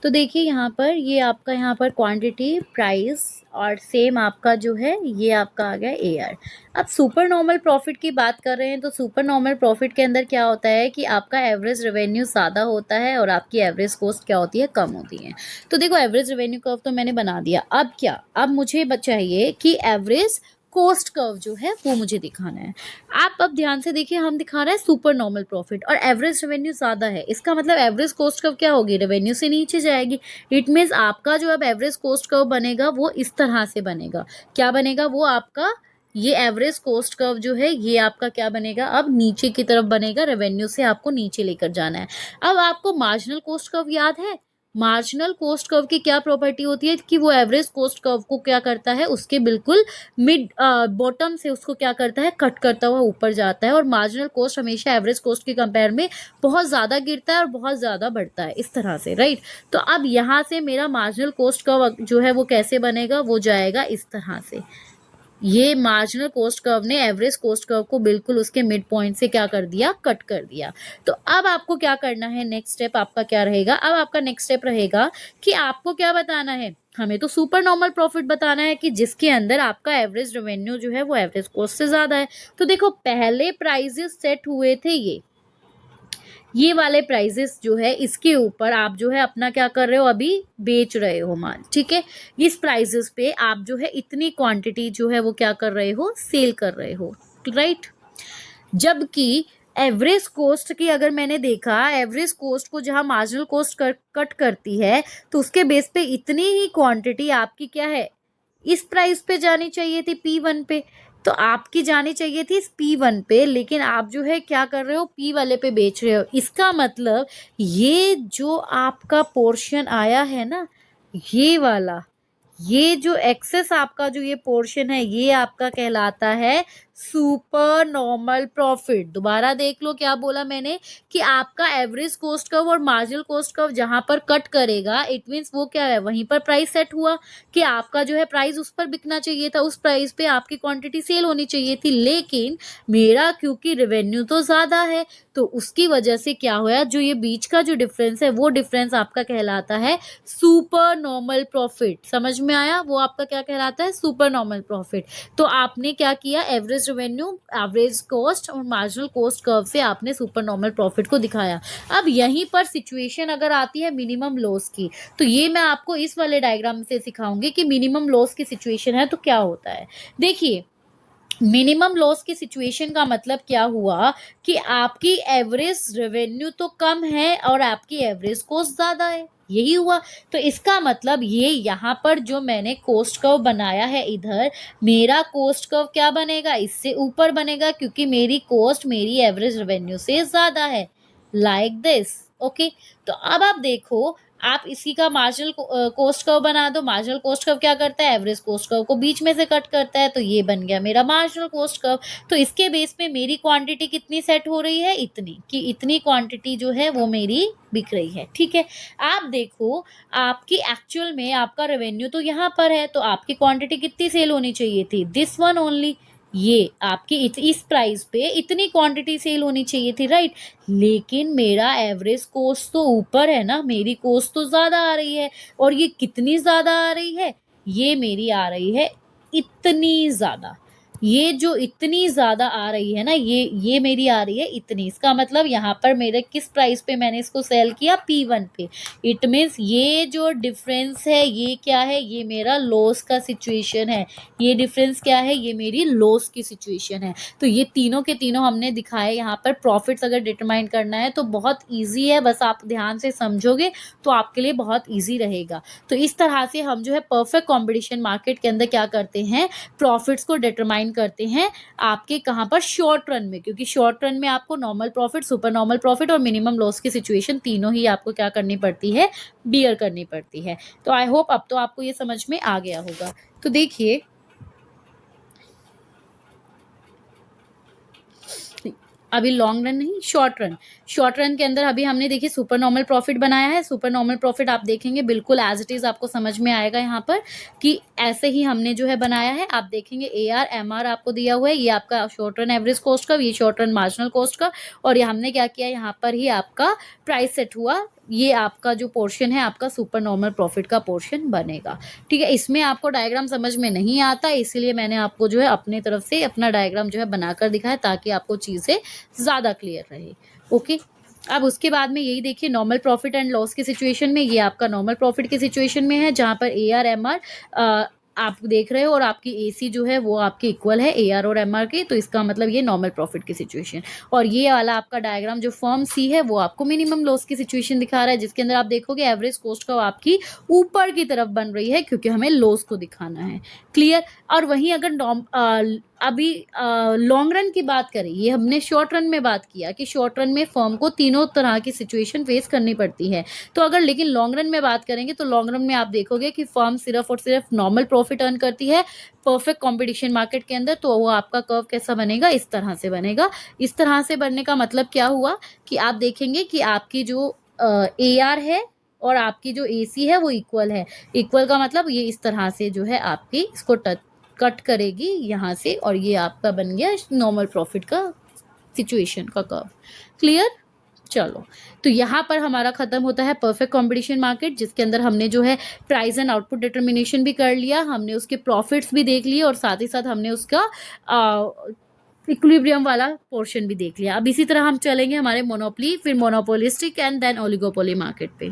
तो देखिए यहाँ पर ये आपका यहाँ पर क्वांटिटी, प्राइस और सेम आपका जो है ये आपका आ गया AR। अब सुपर नॉर्मल प्रॉफिट की बात कर रहे हैं तो सुपर नॉर्मल प्रॉफिट के अंदर क्या होता है कि आपका एवरेज रेवेन्यू ज़्यादा होता है और आपकी एवरेज कॉस्ट क्या होती है, कम होती है। तो देखो एवरेज रेवेन्यू कर्व तो मैंने बना दिया। अब क्या, अब मुझे चाहिए कि एवरेज कॉस्ट कर्व जो है वो मुझे दिखाना है। आप अब ध्यान से देखिए, हम दिखा रहे हैं सुपर नॉर्मल प्रॉफिट और एवरेज रेवेन्यू ज़्यादा है, इसका मतलब एवरेज कॉस्ट कर्व क्या होगी, रेवेन्यू से नीचे जाएगी। इट मीन्स आपका जो अब एवरेज कॉस्ट कर्व बनेगा वो इस तरह से बनेगा। क्या बनेगा, वो आपका ये एवरेज कॉस्ट कर्व जो है ये आपका क्या बनेगा, अब नीचे की तरफ बनेगा, रेवेन्यू से आपको नीचे लेकर जाना है। अब आपको मार्जिनल कॉस्ट कर्व याद है, मार्जिनल कॉस्ट कर्व की क्या प्रॉपर्टी होती है कि वो एवरेज कॉस्ट कर्व को क्या करता है, उसके बिल्कुल मिड बॉटम से उसको क्या करता है, कट करता हुआ ऊपर जाता है। और मार्जिनल कॉस्ट हमेशा एवरेज कॉस्ट के कंपेयर में बहुत ज़्यादा गिरता है और बहुत ज़्यादा बढ़ता है, इस तरह से, राइट। तो अब यहाँ से मेरा मार्जिनल कॉस्ट कर्व जो है वो कैसे बनेगा, वो जाएगा इस तरह से। ये मार्जिनल कॉस्ट कर्व ने एवरेज कॉस्ट कर्व को बिल्कुल उसके मिड पॉइंट से क्या कर दिया, कट कर दिया। तो अब आपको क्या करना है, नेक्स्ट स्टेप आपका क्या रहेगा, अब आपका नेक्स्ट स्टेप रहेगा कि आपको क्या बताना है, हमें तो सुपर नॉर्मल प्रॉफिट बताना है कि जिसके अंदर आपका एवरेज रेवेन्यू जो है वो एवरेज कॉस्ट से ज्यादा है। तो देखो पहले प्राइजेस सेट हुए थे ये वाले प्राइजेस जो है इसके ऊपर आप जो है अपना क्या कर रहे हो, अभी बेच रहे हो माल, ठीक है। इस प्राइजेस पे आप जो है इतनी क्वांटिटी जो है वो क्या कर रहे हो, सेल कर रहे हो, राइट। जबकि एवरेज कॉस्ट की अगर मैंने देखा, एवरेज कॉस्ट को जहां मार्जिनल कॉस्ट कट करती है तो उसके बेस पे इतनी ही क्वांटिटी आपकी क्या है, इस प्राइस पे जानी चाहिए थी, P1 पे। तो आपकी जानी चाहिए थी इस P1 पे, लेकिन आप जो है क्या कर रहे हो, P वाले पे बेच रहे हो। इसका मतलब ये जो आपका पोर्शन आया है ना, ये वाला, ये जो एक्सेस आपका जो ये पोर्शन है ये आपका कहलाता है सुपर नॉर्मल प्रॉफिट। दोबारा देख लो क्या बोला मैंने कि आपका एवरेज कॉस्ट कर्व और मार्जिनल कॉस्ट कर्व जहां पर कट करेगा, इट मीन्स वो क्या है, वहीं पर प्राइस सेट हुआ कि आपका जो है प्राइस उस पर बिकना चाहिए था, उस प्राइस पे आपकी क्वांटिटी सेल होनी चाहिए थी। लेकिन मेरा क्योंकि रेवेन्यू तो ज्यादा है तो उसकी वजह से क्या हुआ, जो ये बीच का जो डिफरेंस है वो डिफरेंस आपका कहलाता है सुपर नॉर्मल प्रॉफिट। समझ में आया, वो आपका क्या कहलाता है, सुपर नॉर्मल प्रॉफिट। तो आपने क्या किया, एवरेज रेवेन्यू, एवरेज कॉस्ट और मार्जिनल कॉस्ट कर्व से आपने सुपर नॉर्मल प्रॉफिट को दिखाया। अब यहीं पर सिचुएशन अगर आती है मिनिमम लॉस की, तो ये मैं आपको इस वाले डायग्राम से सिखाऊंगी कि मिनिमम लॉस की सिचुएशन है तो क्या होता है। देखिए मिनिमम लॉस की सिचुएशन का मतलब क्या हुआ कि आपकी एवरेज रेवेन्यू तो कम है और आपकी एवरेज कॉस्ट ज्यादा है, यही हुआ। तो इसका मतलब ये यहाँ पर जो मैंने कॉस्ट कर्व बनाया है, इधर मेरा कॉस्ट कर्व क्या बनेगा, इससे ऊपर बनेगा क्योंकि मेरी कॉस्ट मेरी एवरेज रेवेन्यू से ज्यादा है, लाइक दिस, ओके। तो अब आप देखो, आप इसी का मार्जिनल कॉस्ट कर्व बना दो। मार्जिनल कॉस्ट कर्व क्या करता है, एवरेज कॉस्ट कर्व को बीच में से कट करता है, तो ये बन गया मेरा मार्जिनल कॉस्ट कर्व। तो इसके बेस पे मेरी क्वांटिटी कितनी सेट हो रही है, इतनी, कि इतनी क्वांटिटी जो है वो मेरी बिक रही है, ठीक है। आप देखो आपकी एक्चुअल में आपका रेवेन्यू तो यहाँ पर है, तो आपकी क्वांटिटी कितनी सेल होनी चाहिए थी, दिस वन ओनली, ये आपकी इस प्राइस पे इतनी क्वांटिटी सेल होनी चाहिए थी, राइट। लेकिन मेरा एवरेज कॉस्ट तो ऊपर है ना, मेरी कॉस्ट तो ज्यादा आ रही है। और ये कितनी ज्यादा आ रही है, ये मेरी आ रही है इतनी ज्यादा। ये जो इतनी ज्यादा आ रही है ना, ये मेरी आ रही है इतनी। इसका मतलब यहाँ पर मेरे किस प्राइस पे मैंने इसको सेल किया, P1 पे। इट मीन्स ये जो डिफरेंस है ये क्या है, ये मेरा लॉस का सिचुएशन है। ये डिफरेंस क्या है, ये मेरी लॉस की सिचुएशन है। तो ये तीनों के तीनों हमने दिखाए। यहाँ पर प्रॉफिट्स अगर डिटरमाइन करना है तो बहुत ईजी है, बस आप ध्यान से समझोगे तो आपके लिए बहुत ईजी रहेगा। तो इस तरह से हम जो है परफेक्ट कॉम्पिटिशन मार्केट के अंदर क्या करते हैं, प्रॉफिट्स को डिटरमाइन करते हैं आपके कहाँ पर, शॉर्ट रन में। क्योंकि शॉर्ट रन में आपको normal profit, super normal profit और मिनिमम लॉस की सिचुएशन तीनों ही आपको क्या करनी पड़ती है, बियर करनी पड़ती है। तो आई होप अब तो आपको ये समझ में आ गया होगा। तो देखिए अभी लॉन्ग रन नहीं, शॉर्ट रन, शॉर्ट रन के अंदर अभी हमने देखिए सुपर नॉर्मल प्रॉफिट बनाया है। सुपर नॉर्मल प्रॉफिट आप देखेंगे बिल्कुल एज इट इज आपको समझ में आएगा यहाँ पर कि ऐसे ही हमने जो है बनाया है। आप देखेंगे AR MR आपको दिया हुआ है, ये आपका शॉर्ट रन एवरेज कॉस्ट का, ये शॉर्ट रन मार्जिनल कॉस्ट का। और ये हमने क्या किया, यहाँ पर ही आपका प्राइस सेट हुआ ये आपका जो पोर्शन है आपका सुपर नॉर्मल प्रॉफिट का पोर्शन बनेगा। ठीक है, इसमें आपको डायग्राम समझ में नहीं आता, इसीलिए मैंने आपको जो है अपने तरफ से अपना डायग्राम जो है बनाकर दिखाया ताकि आपको चीज़ें ज़्यादा क्लियर रहे। ओके, अब उसके बाद में यही देखिए नॉर्मल प्रॉफिट एंड लॉस की सिचुएशन में, ये आपका नॉर्मल प्रॉफिट की सिचुएशन में है जहाँ पर AR MR आप देख रहे हो और आपकी AC जो है वो आपके इक्वल है AR और MR के, तो इसका मतलब ये नॉर्मल प्रॉफिट की सिचुएशन। और ये वाला आपका डायग्राम जो फर्म C है वो आपको मिनिमम लॉस की सिचुएशन दिखा रहा है, जिसके अंदर आप देखोगे एवरेज कॉस्ट का आपकी ऊपर की तरफ बन रही है क्योंकि हमें लॉस को दिखाना है। क्लियर। और वहीं अगर अभी लॉन्ग रन की बात करें, ये हमने शॉर्ट रन में बात किया कि शॉर्ट रन में फर्म को तीनों तरह की सिचुएशन फेस करनी पड़ती है। तो अगर लेकिन लॉन्ग रन में बात करेंगे तो लॉन्ग रन में आप देखोगे कि फर्म सिर्फ और सिर्फ नॉर्मल प्रॉफिट अर्न करती है परफेक्ट कंपटीशन मार्केट के अंदर। तो वो आपका कर्व कैसा बनेगा, इस तरह से बनेगा। इस तरह से बनने का मतलब क्या हुआ कि आप देखेंगे कि आपकी जो AR है और आपकी जो AC है वो इक्वल है। इक्वल का मतलब ये इस तरह से जो है आपकी इसको कट करेगी यहाँ से, और ये आपका बन गया नॉर्मल प्रॉफिट का सिचुएशन का कर्व। क्लियर। चलो, तो यहाँ पर हमारा खत्म होता है परफेक्ट कंपटीशन मार्केट, जिसके अंदर हमने जो है प्राइस एंड आउटपुट डिटर्मिनेशन भी कर लिया, हमने उसके प्रॉफिट्स भी देख लिए और साथ ही साथ हमने उसका इक्विलिब्रियम वाला पोर्शन भी देख लिया। अब इसी तरह हम चलेंगे हमारे मोनोपोली, फिर monopolistic and then oligopoly market पे।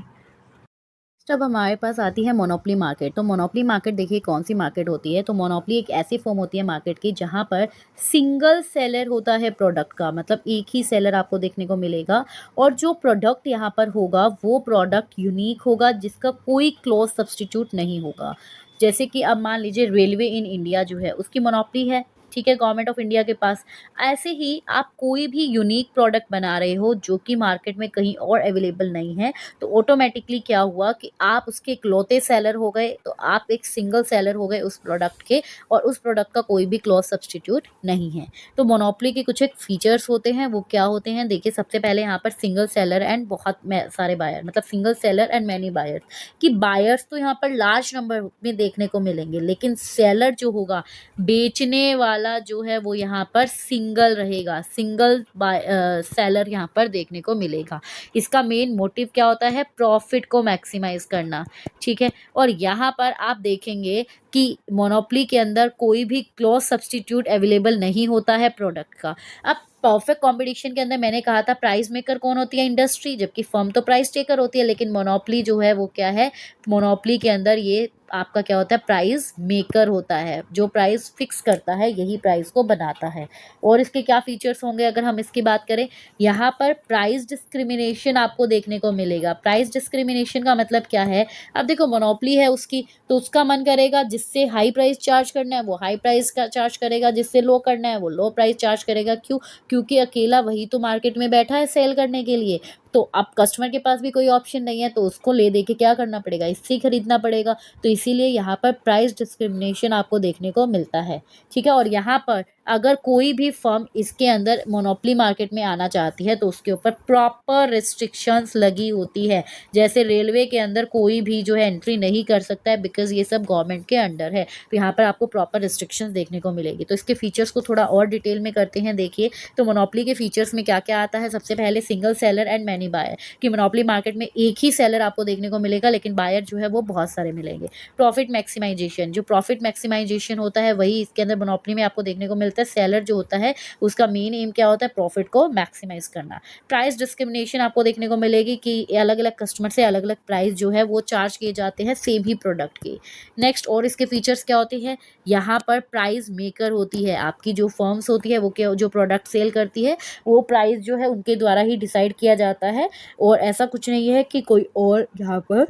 अब हमारे पास आती है मोनोपोली मार्केट। तो मोनोपोली मार्केट देखिए कौन सी मार्केट होती है। तो मोनोपोली एक ऐसी फॉर्म होती है मार्केट की जहां पर सिंगल सेलर होता है प्रोडक्ट का, मतलब एक ही सेलर आपको देखने को मिलेगा और जो प्रोडक्ट यहाँ पर होगा वो प्रोडक्ट यूनिक होगा जिसका कोई क्लोज सब्सटीट्यूट नहीं होगा। जैसे कि अब मान लीजिए रेलवे इन इंडिया जो है उसकी मोनोपोली है, ठीक है, गवर्नमेंट ऑफ इंडिया के पास। ऐसे ही आप कोई भी यूनिक प्रोडक्ट बना रहे हो जो कि मार्केट में कहीं और अवेलेबल नहीं है, तो ऑटोमेटिकली क्या हुआ कि आप उसके इकलौते सेलर हो गए, तो आप एक सिंगल सेलर हो गए उस प्रोडक्ट के और उस प्रोडक्ट का कोई भी क्लोज सब्सटीट्यूट नहीं है। तो मोनोपोली के कुछ एक फीचर्स होते हैं, वो क्या होते हैं देखिए। सबसे पहले यहाँ पर सिंगल सेलर एंड बहुत सारे बायर, मतलब single seller and many buyers, कि बायर्स तो यहाँ पर लार्ज नंबर में देखने को मिलेंगे लेकिन सेलर जो होगा, बेचने वाला जो है वो यहाँ पर सिंगल रहेगा, सिंगल सेलर यहाँ पर देखने को मिलेगा। इसका मेन मोटिव क्या होता है, प्रॉफिट को मैक्सिमाइज करना। ठीक है, और यहाँ पर आप देखेंगे कि मोनोपोली के अंदर कोई भी क्लोज सब्सटीट्यूट अवेलेबल नहीं होता है प्रोडक्ट का। अब परफेक्ट कंपटीशन के अंदर मैंने कहा था प्राइस मेकर कौन होती है, इंडस्ट्री, जबकि फर्म तो प्राइस टेकर होती है। लेकिन मोनोपोली जो है वो क्या है, मोनोपोली के अंदर ये आपका क्या होता है, प्राइस मेकर होता है, जो प्राइस फिक्स करता है यही प्राइस को बनाता है। और इसके क्या फीचर्स होंगे अगर हम इसकी बात करें, यहाँ पर प्राइस डिस्क्रिमिनेशन आपको देखने को मिलेगा। प्राइस डिस्क्रिमिनेशन का मतलब क्या है, अब देखो मोनोपोली है उसकी, तो उसका मन करेगा जिससे हाई प्राइस चार्ज करना है वो हाई प्राइस का चार्ज करेगा, जिससे लो करना है वो लो प्राइस चार्ज करेगा। क्यों? क्योंकि अकेला वही तो मार्केट में बैठा है सेल करने के लिए। तो अब कस्टमर के पास भी कोई ऑप्शन नहीं है, तो उसको ले दे के क्या करना पड़ेगा, इससे ही खरीदना पड़ेगा। तो इसीलिए यहाँ पर प्राइस डिस्क्रिमिनेशन आपको देखने को मिलता है। ठीक है, और यहाँ पर अगर कोई भी फर्म इसके अंदर मोनोपोली मार्केट में आना चाहती है तो उसके ऊपर प्रॉपर रिस्ट्रिक्शंस लगी होती है। जैसे रेलवे के अंदर कोई भी जो है एंट्री नहीं कर सकता है, बिकॉज ये सब गवर्नमेंट के अंडर है। तो यहाँ पर आपको प्रॉपर रिस्ट्रिक्शंस देखने को मिलेगी। तो इसके फीचर्स को थोड़ा और डिटेल में करते हैं। देखिए, तो मोनोपोली के फीचर्स में क्या क्या आता है। सबसे पहले single seller and many buyer, कि मोनोपोली मार्केट में एक ही सेलर आपको देखने को मिलेगा लेकिन बायर जो है वो बहुत सारे मिलेंगे। प्रॉफिट मैक्सिमाइजेशन, जो प्रॉफिट मैक्सिमाइजेशन होता है वही इसके अंदर मोनोपोली में आपको देखने को मिलता है। सेलर जो होता है उसका मेन एम क्या होता है, प्रॉफिट को मैक्सिमाइज करना। प्राइस डिस्क्रिमिनेशन आपको देखने को मिलेगी कि अलग अलग कस्टमर से अलग अलग प्राइस जो है वो चार्ज किए जाते हैं सेम ही प्रोडक्ट के। नेक्स्ट, और इसके फीचर्स क्या होते हैं, यहाँ पर प्राइस मेकर होती है, आपकी जो फर्म्स होती है वो क्या, जो प्रोडक्ट सेल करती है वो प्राइस जो है उनके द्वारा ही डिसाइड किया जाता है। और ऐसा कुछ नहीं है कि कोई और यहाँ पर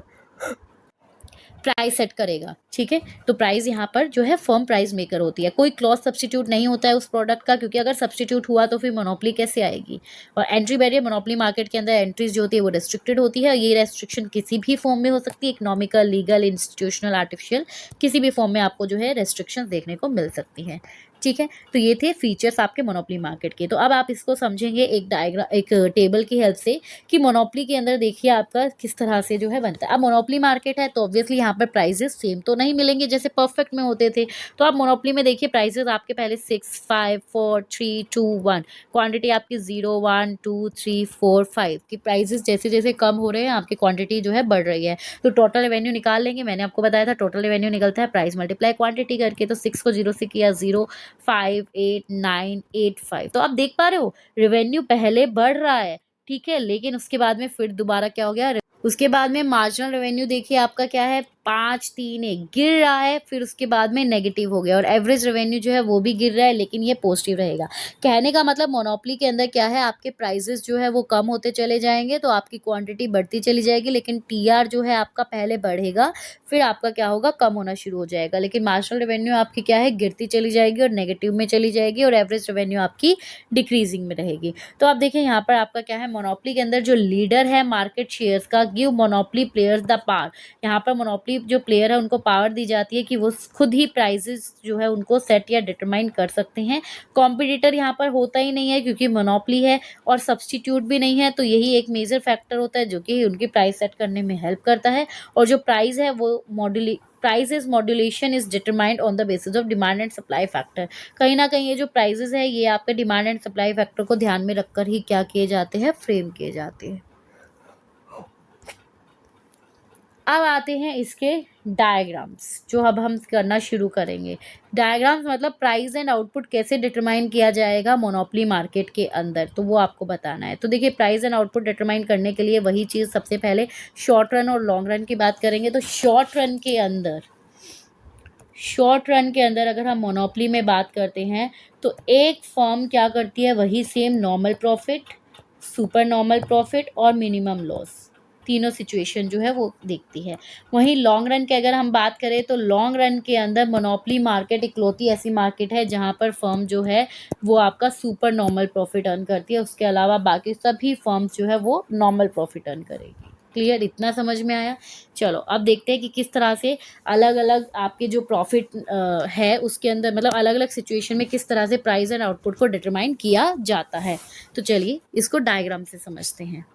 प्राइस सेट करेगा। ठीक है, तो प्राइस यहाँ पर जो है फर्म प्राइस मेकर होती है, कोई क्लॉज सब्सटीट्यूट नहीं होता है उस प्रोडक्ट का, क्योंकि अगर सब्सटीट्यूट हुआ तो फिर मोनोपोली कैसे आएगी। और एंट्री बैरियर, मोनोपोली मार्केट के अंदर एंट्रीज जो होती है वो रेस्ट्रिक्टेड होती है। ये रेस्ट्रिक्शन किसी भी फॉर्म में हो सकती है, इकोनॉमिकल, लीगल, इंस्टीट्यूशनल, आर्टिफिशियल, किसी भी फॉर्म में आपको जो है रेस्ट्रिक्शन देखने को मिल सकती है। ठीक है। तो ये थे फीचर्स आपके मोनोपोली मार्केट के। तो अब आप इसको समझेंगे एक डायग्राम, एक टेबल की हेल्प से कि मोनोपोली के अंदर देखिए आपका किस तरह से जो है बनता है। अब मोनोपोली मार्केट है तो ऑब्वियसली यहाँ पर प्राइजेस सेम तो नहीं मिलेंगे जैसे परफेक्ट में होते थे। तो आप मोनोपोली में देखिए प्राइजेस आपके पहले 6, 5, 4, 3, 2, 1, क्वांटिटी आपकी 0, 1, 2, 3, 4, 5 की प्राइजेस जैसे जैसे कम हो रहे हैं आपकी क्वांटिटी जो है बढ़ रही है। तो टोटल रेवेन्यू निकाल लेंगे, मैंने आपको बताया था टोटल रेवेन्यू निकलता है प्राइस मल्टीप्लाई क्वांटिटी करके। तो 6 को 0 से किया 0, 5, 8, 9, 8, 5। तो आप देख पा रहे हो रेवेन्यू पहले बढ़ रहा है, ठीक है, लेकिन उसके बाद में फिर दोबारा क्या हो गया, उसके बाद में मार्जिनल रेवेन्यू देखिए आपका क्या है, 5, 3, 1 गिर रहा है, फिर उसके बाद में नेगेटिव हो गया और एवरेज रेवेन्यू जो है वो भी गिर रहा है, लेकिन ये पॉजिटिव रहेगा। कहने का मतलब मोनोपोली के अंदर क्या है, आपके प्राइसेस जो है वो कम होते चले जाएंगे तो आपकी क्वांटिटी बढ़ती चली जाएगी, लेकिन टीआर जो है आपका पहले बढ़ेगा, फिर आपका क्या होगा, कम होना शुरू हो जाएगा। लेकिन मार्जिनल रेवेन्यू आपकी क्या है, गिरती चली जाएगी और नेगेटिव में चली जाएगी और एवरेज रेवेन्यू आपकी डिक्रीजिंग में रहेगी। तो आप देखिए यहाँ पर आपका क्या है, मोनोपोली के अंदर जो लीडर है मार्केट शेयर्स का, give monopoly players the power. यहाँ पर मोनोपोली जो प्लेयर है उनको पावर दी जाती है कि वो खुद ही प्राइजेस जो है उनको सेट या डिटरमाइन कर सकते हैं। कॉम्पिटिटर यहाँ पर होता ही नहीं है क्योंकि मोनोपोली है और सब्सटीट्यूट भी नहीं है, तो यही एक मेजर फैक्टर होता है जो कि उनकी प्राइस सेट करने में हेल्प करता है। और जो प्राइस है वो modulation is determined on the basis of demand and supply factor. कहीं ना कहीं ये जो प्राइजेस है ये आपके डिमांड एंड सप्लाई फैक्टर को ध्यान में रखकर ही क्या किए जाते हैं, फ्रेम किए जाते हैं। अब आते हैं इसके डायग्राम्स जो अब हम करना शुरू करेंगे। डायग्राम्स मतलब प्राइस एंड आउटपुट कैसे डिटरमाइन किया जाएगा मोनोपोली मार्केट के अंदर, तो वो आपको बताना है। तो देखिए प्राइस एंड आउटपुट डिटरमाइन करने के लिए वही चीज़, सबसे पहले शॉर्ट रन और लॉन्ग रन की बात करेंगे। तो शॉर्ट रन के अंदर अगर हम मोनोपोली में बात करते हैं तो एक फर्म क्या करती है, वही same normal profit, super normal profit और मिनिमम लॉस, तीनों सिचुएशन जो है वो देखती है। वहीं लॉन्ग रन की अगर हम बात करें तो लॉन्ग रन के अंदर मोनोपोली मार्केट इकलौती ऐसी मार्केट है जहां पर फर्म जो है वो आपका सुपर नॉर्मल प्रॉफिट अर्न करती है, उसके अलावा बाकी सभी फर्म्स जो है वो नॉर्मल प्रॉफिट अर्न करेगी। क्लियर, इतना समझ में आया। चलो अब देखते हैं कि किस तरह से अलग अलग आपके जो प्रॉफिट है उसके अंदर, मतलब अलग अलग सिचुएशन में किस तरह से प्राइस एंड आउटपुट को डिटरमाइन किया जाता है। तो चलिए इसको डायग्राम से समझते हैं।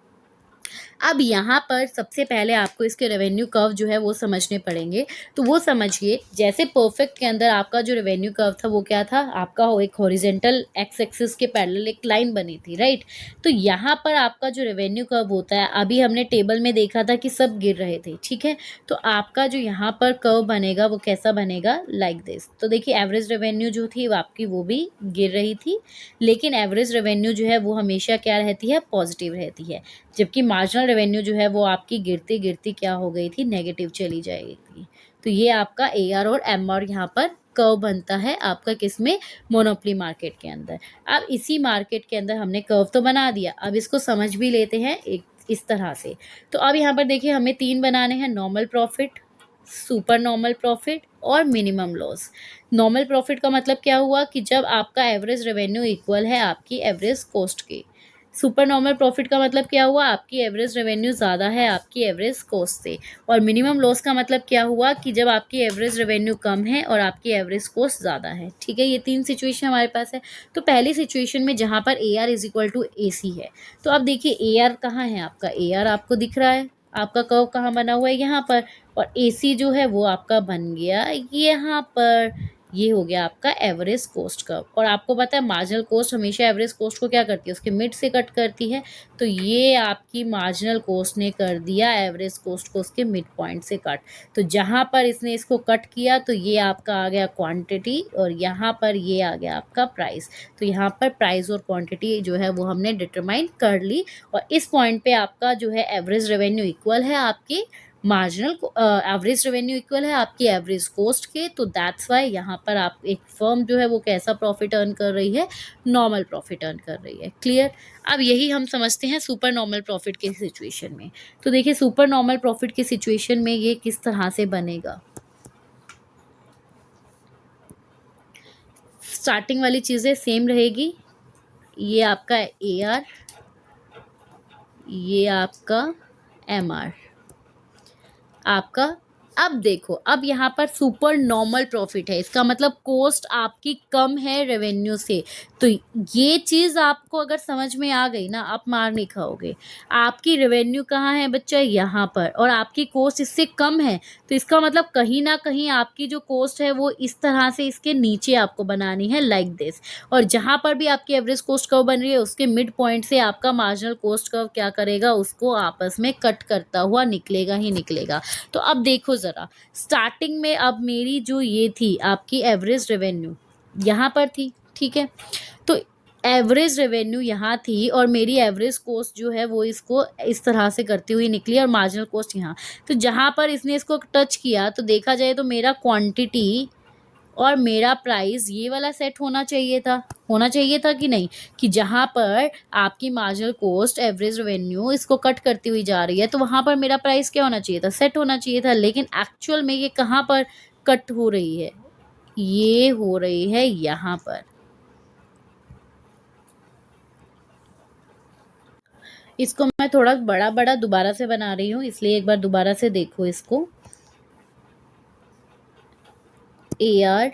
अब यहाँ पर सबसे पहले आपको इसके रेवेन्यू कर्व जो है वो समझने पड़ेंगे। तो वो समझिए, जैसे परफेक्ट के अंदर आपका जो रेवेन्यू कर्व था वो क्या था, आपका एक हॉरिजेंटल एक्स एक्सिस के पैरेलल एक लाइन बनी थी, राइट। तो यहाँ पर आपका जो रेवेन्यू कर्व होता है, अभी हमने टेबल में देखा था कि सब गिर रहे थे, ठीक है। तो आपका जो यहाँ पर कर्व बनेगा वो कैसा बनेगा, लाइक दिस। तो देखिए एवरेज रेवेन्यू जो थी वो आपकी वो भी गिर रही थी, लेकिन एवरेज रेवेन्यू जो है वो हमेशा क्या रहती है, पॉजिटिव रहती है, जबकि मार्जिनल रेवेन्यू जो है वो आपकी गिरती गिरती क्या हो गई थी, नेगेटिव चली जाएगी थी। तो ये आपका AR और MR यहाँ पर कर्व बनता है आपका किसमें, मोनोपोली मार्केट के अंदर। अब इसी मार्केट के अंदर हमने कर्व तो बना दिया, अब इसको समझ भी लेते हैं एक इस तरह से। तो अब यहाँ पर देखिए हमें 3 बनाने हैं, normal profit, super normal profit और मिनिमम लॉस। नॉर्मल प्रॉफिट का मतलब क्या हुआ कि जब आपका एवरेज रेवेन्यू इक्वल है आपकी एवरेज कॉस्ट के। सुपर नॉर्मल प्रॉफिट का मतलब क्या हुआ, आपकी एवरेज रेवेन्यू ज़्यादा है आपकी एवरेज कॉस्ट से। और मिनिमम लॉस का मतलब क्या हुआ कि जब आपकी एवरेज रेवेन्यू कम है और आपकी एवरेज कॉस्ट ज़्यादा है, ठीक है। ये 3 सिचुएशन हमारे पास है। तो पहली सिचुएशन में जहाँ पर AR is equal to AC है, तो अब देखिए AR कहाँ है, आपका AR आपको दिख रहा है, आपका कर्व कहाँ बना हुआ है, यहाँ पर। और AC जो है वो आपका बन गया यहाँ पर। ये हो गया आपका एवरेज कॉस्ट कर्व। और आपको पता है मार्जिनल कॉस्ट हमेशा एवरेज कॉस्ट को क्या करती है, उसके मिड से कट करती है। तो ये आपकी मार्जिनल कॉस्ट ने कर दिया एवरेज कॉस्ट को उसके मिड पॉइंट से कट। तो जहाँ पर इसने इसको कट किया तो ये आपका आ गया क्वांटिटी और यहाँ पर ये आ गया आपका प्राइस। तो यहाँ पर प्राइस और क्वांटिटी जो है वो हमने डिटरमाइन कर ली। और इस पॉइंट पे आपका जो है एवरेज रेवेन्यू इक्वल है आपकी मार्जिनल, एवरेज रेवेन्यू इक्वल है आपकी एवरेज कॉस्ट के। तो दैट्स वाई यहाँ पर आप एक फर्म जो है वो कैसा प्रॉफिट अर्न कर रही है, नॉर्मल प्रॉफिट अर्न कर रही है। क्लियर। अब यही हम समझते हैं सुपर नॉर्मल प्रॉफिट के सिचुएशन में। तो देखिए सुपर नॉर्मल प्रॉफिट के सिचुएशन में ये किस तरह से बनेगा। स्टार्टिंग वाली चीज़ें सेम रहेगी, ये आपका AR, ये आपका MR, आपका अब देखो, अब यहाँ पर सुपर नॉर्मल प्रॉफिट है, इसका मतलब कॉस्ट आपकी कम है रेवेन्यू से। तो ये चीज़ आपको अगर समझ में आ गई ना, आप मार नहीं खाओगे। आपकी रेवेन्यू कहाँ है बच्चा, यहाँ पर, और आपकी कॉस्ट इससे कम है। तो इसका मतलब कहीं ना कहीं आपकी जो कॉस्ट है वो इस तरह से इसके नीचे आपको बनानी है, लाइक दिस। और जहाँ पर भी आपकी एवरेज कॉस्ट कर्व बन रही है उसके मिड पॉइंट से आपका मार्जिनल कॉस्ट कर्व क्या करेगा, उसको आपस में कट करता हुआ निकलेगा ही निकलेगा। तो अब देखो ज़रा, स्टार्टिंग में अब मेरी जो ये थी आपकी एवरेज रेवेन्यू यहाँ पर थी, ठीक है। तो एवरेज रेवेन्यू यहाँ थी और मेरी एवरेज कॉस्ट जो है वो इसको इस तरह से करती हुई निकली और मार्जिनल कॉस्ट यहाँ। तो जहाँ पर इसने इसको टच किया तो देखा जाए तो मेरा क्वांटिटी और मेरा प्राइस ये वाला सेट होना चाहिए था कि नहीं, कि जहाँ पर आपकी मार्जिनल कॉस्ट एवरेज रेवेन्यू इसको कट करती हुई जा रही है तो वहाँ पर मेरा प्राइस क्या होना चाहिए था, सेट होना चाहिए था। लेकिन एक्चुअल में ये कहाँ पर कट हो रही है, ये हो रही है यहाँ पर। इसको मैं थोड़ा बड़ा बड़ा दोबारा से बना रही हूँ, इसलिए एक बार दोबारा से देखो इसको। AR,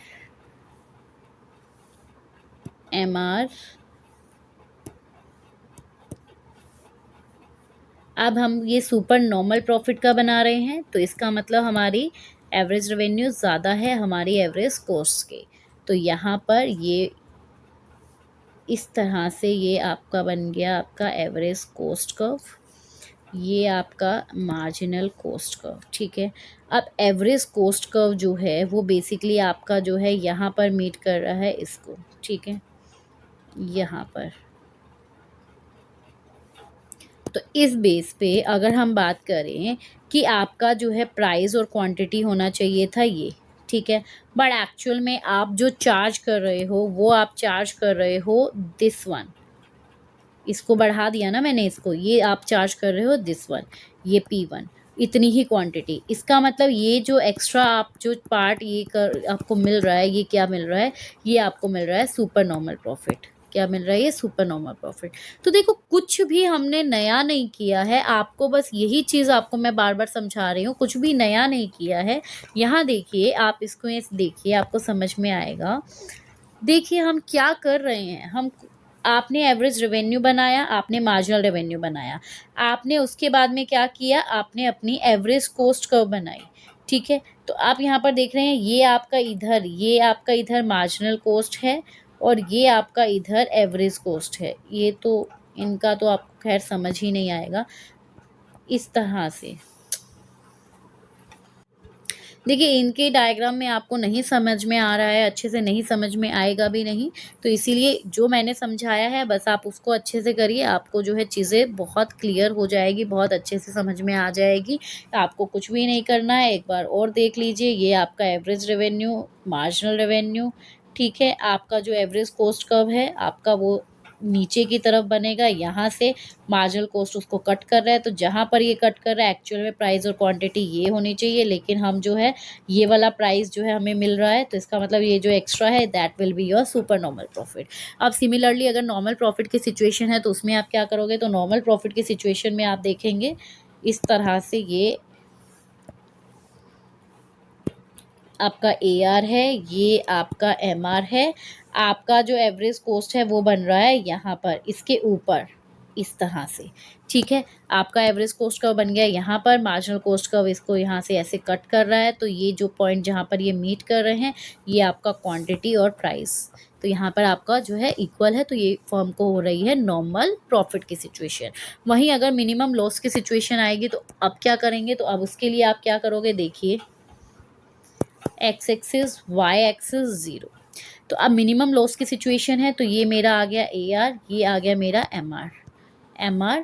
MR, अब हम ये सुपर नॉर्मल प्रॉफिट का बना रहे हैं, तो इसका मतलब हमारी एवरेज रेवेन्यू ज़्यादा है हमारी एवरेज कॉस्ट के। तो यहाँ पर ये इस तरह से ये आपका बन गया आपका एवरेज कॉस्ट कर्व, ये आपका मार्जिनल कॉस्ट कर्व, ठीक है। अब एवरेज कॉस्ट कर्व जो है वो बेसिकली आपका जो है यहाँ पर मीट कर रहा है इसको, ठीक है, यहाँ पर। तो इस बेस पे अगर हम बात करें कि आपका जो है प्राइस और क्वांटिटी होना चाहिए था ये, ठीक है, बट एक्चुअल में आप जो चार्ज कर रहे हो वो आप चार्ज कर रहे हो दिस वन, इसको बढ़ा दिया ना मैंने इसको, ये आप चार्ज कर रहे हो दिस वन, ये P1, इतनी ही क्वांटिटी। इसका मतलब ये जो एक्स्ट्रा आप जो पार्ट ये कर आपको मिल रहा है, ये क्या मिल रहा है, ये आपको मिल रहा है सुपर नॉर्मल प्रॉफिट। क्या मिल रहा है, ये सुपर नॉर्मल प्रॉफिट। तो देखो कुछ भी हमने नया नहीं किया है, आपको बस यही चीज़ आपको मैं बार बार समझा रही हूँ, कुछ भी नया नहीं किया है। यहाँ देखिए, आप इसको देखिए, आपको समझ में आएगा। देखिए हम क्या कर रहे हैं, हम आपने एवरेज रेवेन्यू बनाया, आपने मार्जिनल रेवेन्यू बनाया, आपने उसके बाद में क्या किया, आपने अपनी एवरेज कॉस्ट कर्व बनाई, ठीक है। तो आप यहाँ पर देख रहे हैं ये आपका इधर मार्जिनल कॉस्ट है और ये आपका इधर एवरेज कॉस्ट है। ये तो इनका तो आपको खैर समझ ही नहीं आएगा इस तरह से। देखिए इनके डायग्राम में आपको नहीं समझ में आ रहा है, अच्छे से नहीं समझ में आएगा भी नहीं, तो इसीलिए जो मैंने समझाया है बस आप उसको अच्छे से करिए, आपको जो है चीज़ें बहुत क्लियर हो जाएगी, बहुत अच्छे से समझ में आ जाएगी। आपको कुछ भी नहीं करना है, एक बार और देख लीजिए, ये आपका एवरेज रेवेन्यू, मार्जिनल रेवेन्यू, ठीक है। आपका जो एवरेज कॉस्ट कर्व है आपका वो नीचे की तरफ बनेगा, यहाँ से मार्जिनल कॉस्ट उसको कट कर रहा है, तो जहाँ पर ये कट कर रहा है एक्चुअल में प्राइस और क्वांटिटी ये होनी चाहिए, लेकिन हम जो है ये वाला प्राइस जो है हमें मिल रहा है, तो इसका मतलब ये जो एक्स्ट्रा है that will be your super normal profit. अब सिमिलरली अगर नॉर्मल प्रॉफिट की सिचुएशन है तो उसमें आप क्या करोगे, तो नॉर्मल प्रॉफिट की सिचुएशन में आप देखेंगे इस तरह से ये आपका AR है, ये आपका MR है, आपका जो एवरेज कॉस्ट है वो बन रहा है यहाँ पर इसके ऊपर इस तरह से, ठीक है। आपका एवरेज कॉस्ट कर्व बन गया यहाँ पर, मार्जिनल कॉस्ट कर्व इसको यहाँ से ऐसे कट कर रहा है, तो ये जो पॉइंट जहाँ पर ये मीट कर रहे हैं ये आपका क्वांटिटी और प्राइस, तो यहाँ पर आपका जो है इक्वल है, तो ये फर्म को हो रही है नॉर्मल प्रॉफिट की सिचुएशन। वहीं अगर मिनिमम लॉस की सिचुएशन आएगी तो अब क्या करेंगे, तो अब उसके लिए आप क्या करोगे, देखिए x axis, y axis, zero. तो अब मिनिमम लॉस की सिचुएशन है, तो ये मेरा आ गया AR, ये आ गया मेरा MR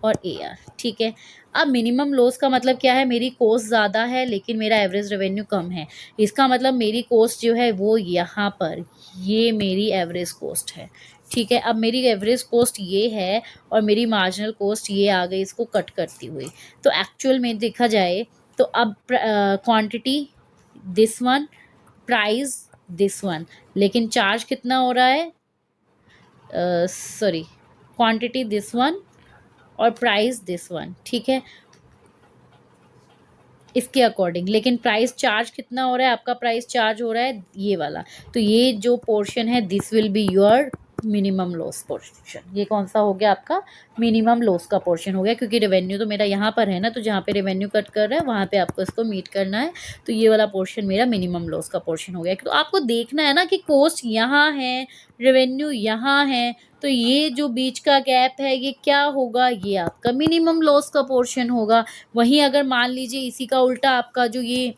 और AR, ठीक है। अब मिनिमम लॉस का मतलब क्या है, मेरी कॉस्ट ज़्यादा है लेकिन मेरा एवरेज रेवेन्यू कम है, इसका मतलब मेरी कॉस्ट जो है वो यहाँ पर, ये मेरी एवरेज कॉस्ट है, ठीक है। अब मेरी एवरेज कॉस्ट ये है और मेरी मार्जिनल कॉस्ट ये आ गई इसको कट करती हुई, तो एक्चुअल में देखा जाए तो अब quantity this one, price this one, लेकिन चार्ज कितना हो रहा है, सॉरी, क्वांटिटी दिस वन और प्राइस दिस वन, ठीक है। इसके अकॉर्डिंग, लेकिन प्राइस चार्ज कितना हो रहा है आपका, प्राइस चार्ज हो रहा है ये वाला। तो ये जो पोर्शन है this will be your minimum loss portion. ये कौन सा हो गया आपका, मिनिमम लॉस का पोर्शन हो गया, क्योंकि रेवेन्यू तो मेरा यहाँ पर है ना, तो जहाँ पे रेवेन्यू कट कर रहा है वहाँ पे आपको इसको मीट करना है। तो ये वाला पोर्शन मेरा मिनिमम लॉस का पोर्शन हो गया। तो आपको देखना है ना कि कॉस्ट यहाँ है, रेवेन्यू यहाँ है, तो ये जो बीच का गैप है ये क्या होगा, ये आपका मिनिमम लॉस का पोर्शन होगा। वहीं अगर मान लीजिए इसी का उल्टा आपका जो ये